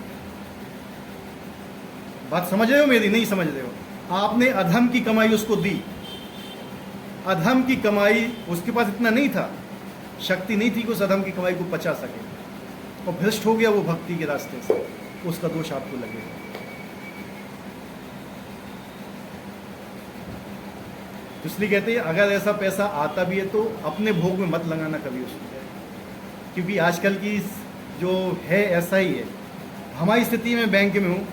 बात समझ रहे हो मेरी? नहीं समझ रहे हो? आपने अधर्म की कमाई उसको दी, अधर्म की कमाई, उसके पास इतना नहीं था, शक्ति नहीं थी कि उस अधर्म की कमाई को बचा सके, और भ्रष्ट हो गया वो भक्ति के रास्ते से, उसका दोष आपको लगेगा। इसलिए कहते हैं अगर ऐसा पैसा आता भी है तो अपने भोग में मत लगाना कभी उसको, क्योंकि आजकल की जो है ऐसा ही है। हमारी स्थिति में बैंक में हूँ,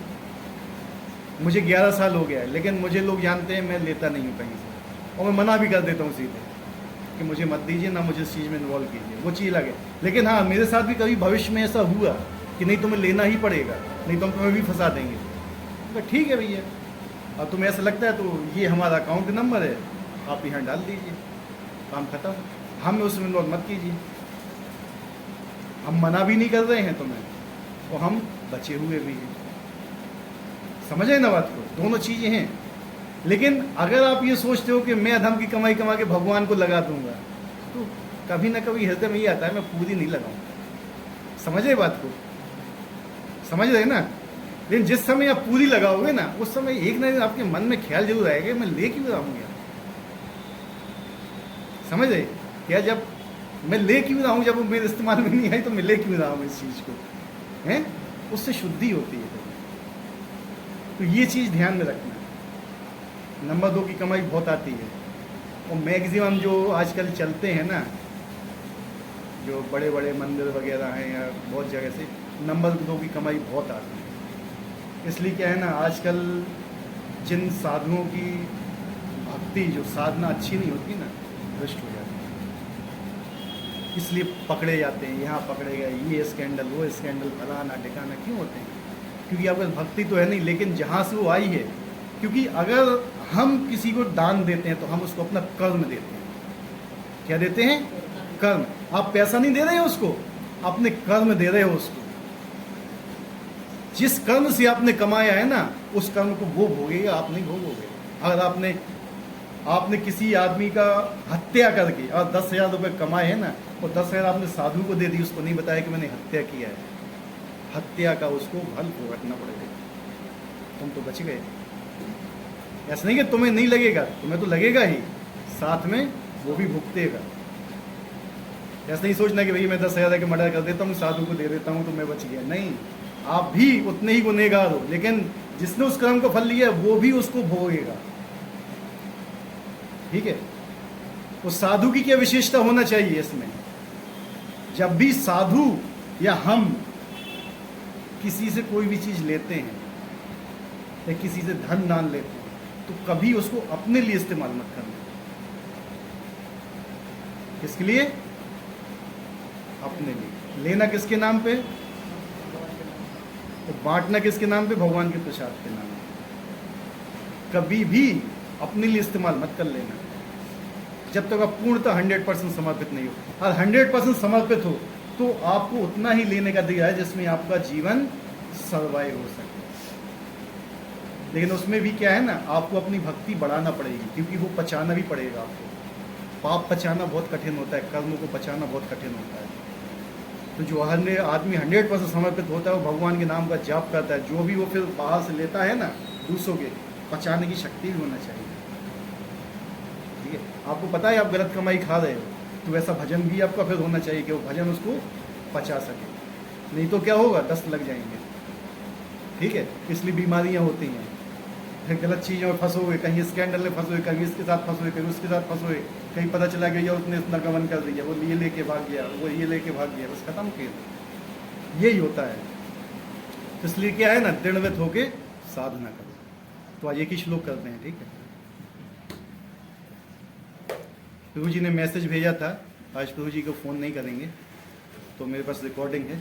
मुझे 11 साल हो गया है, लेकिन मुझे लोग जानते हैं मैं लेता नहीं हूँ कहीं से, और मैं मना भी कर देता हूँ सीधे कि मुझे मत दीजिए, ना मुझे इस चीज़ में इन्वॉल्व कीजिए, वो चीज़ लगे। लेकिन हाँ, मेरे साथ भी कभी भविष्य में ऐसा हुआ कि नहीं तुम्हें लेना ही पड़ेगा, नहीं तो हम तुम्हें भी फंसा देंगे, तो ठीक है भैया, और तुम्हें ऐसा लगता है तो ये हमारा अकाउंट नंबर है, आप यहाँ डाल दीजिए, काम खत्म, हमें उसमें इन्वॉल्व मत कीजिए। हम मना भी नहीं कर रहे हैं तुम्हें, और हम बचे हुए भी हैं। समझे ना बात को, दोनों चीज़ें हैं। लेकिन अगर आप ये सोचते हो कि मैं अधम की कमाई कमा के भगवान को लगा दूंगा, तो कभी ना कभी हृदय में ये आता है मैं पूरी नहीं लगाऊंगा। समझे बात को, समझ रहे ना। लेकिन जिस समय आप पूरी लगाओगे ना, उस समय एक ना एक आपके मन में ख्याल जरूर आएगा मैं ले क्यों रहा हूँ यार। समझ रहे क्या, जब मैं ले क्यों रहा हूँ, जब वो मेरे इस्तेमाल में नहीं आई तो मैं ले क्यों रहा हूँ इस चीज़ को, हैं, उससे शुद्धि होती है। तो ये चीज़ ध्यान में रखना। नंबर 2 की कमाई बहुत आती है, और मैक्सिमम जो आजकल चलते हैं ना, जो बड़े बड़े मंदिर वगैरह हैं या बहुत जगह से, नंबर 2 की कमाई बहुत आती है। इसलिए क्या है ना, आजकल जिन साधुओं की भक्ति, जो साधना अच्छी नहीं होती ना, भ्रष्ट हो जाती है, इसलिए पकड़े जाते हैं, यहाँ पकड़े गए, ये स्कैंडल, वो स्कैंडल, फलाना ठिकाना, क्यों होते हैं? क्योंकि आपके भक्ति तो है नहीं, लेकिन जहाँ से वो आई है, क्योंकि अगर हम किसी को दान देते हैं तो हम उसको अपना कर्म देते हैं। क्या देते हैं? कर्म। आप पैसा नहीं दे रहे हो उसको, अपने कर्म दे रहे हो उसको। जिस कर्म से आपने कमाया है ना, उस कर्म को वो भोगेगा, आप नहीं भोगोगे। अगर आपने किसी आदमी का हत्या करके और 10,000 रुपये कमाए हैं ना, और 10,000 आपने साधु को दे दी, उसको नहीं बताया कि मैंने हत्या किया है, हत्या का उसको फल भुगतना पड़ेगा। तुम तो बच गए। ऐसा नहीं कि तुम्हें नहीं लगेगा, तुम्हें तो लगेगा ही, साथ में वो भी भुगतेगा। ऐसा नहीं सोचना कि भैया मैं 10,000 के मर्डर कर देता हूँ, साधु को दे देता हूँ तो मैं बच गया। नहीं, आप भी उतने ही गुनहगार हो, लेकिन जिसने उस कर्म का फल लिया वो भी उसको भोगेगा। ठीक है। तो साधु की क्या विशेषता होना चाहिए इसमें? जब भी साधु या हम किसी से कोई भी चीज लेते हैं या किसी से धन दान लेते हैं, तो कभी उसको अपने लिए इस्तेमाल मत करना। किसके लिए? अपने लिए। लेना किसके नाम पे? तो बांटना किसके नाम पे? भगवान के प्रसाद के नाम पे। कभी भी अपने लिए इस्तेमाल मत कर लेना, जब तक आप पूर्णतः 100% समर्पित नहीं हो। और 100% समर्पित हो तो आपको उतना ही लेने का दिया है जिसमें आपका जीवन सर्वाइव हो सके। लेकिन उसमें भी क्या है ना, आपको अपनी भक्ति बढ़ाना पड़ेगी, क्योंकि वो पचाना भी पड़ेगा आपको। पाप पचाना बहुत कठिन होता है, कर्मों को पचाना बहुत कठिन होता है। तो जो आदमी 100% समर्पित होता है, वो भगवान के नाम का जाप करता है, जो भी वो फिर बाहर से लेता है ना दूसरों के, पचाने की शक्ति भी होना चाहिए। ठीक है। आपको पता है आप गलत कमाई खा रहे हो, तो वैसा भजन भी आपका फिर होना चाहिए कि वो भजन उसको पचा सके। नहीं तो क्या होगा, दस्त लग जाएंगे। ठीक है। इसलिए बीमारियां होती हैं, फिर गलत चीज़ों में फंसोगे, कहीं स्कैंडल में फंसोगे, कहीं इसके साथ फंसोगे, कहीं उसके साथ फंसोगे, कहीं पता चला गया उसने इतना गमन कर दिया, वो ये लेके भाग गया, वो ये लेके भाग गया, बस खत्म किया। यही होता है। तो इसलिए क्या है ना, दृढ़व्रत होके साधना करो। तो आज एक ही श्लोक करते हैं। ठीक है। प्रभु जी ने मैसेज भेजा था, आज प्रभु जी को फ़ोन नहीं करेंगे, तो मेरे पास रिकॉर्डिंग है।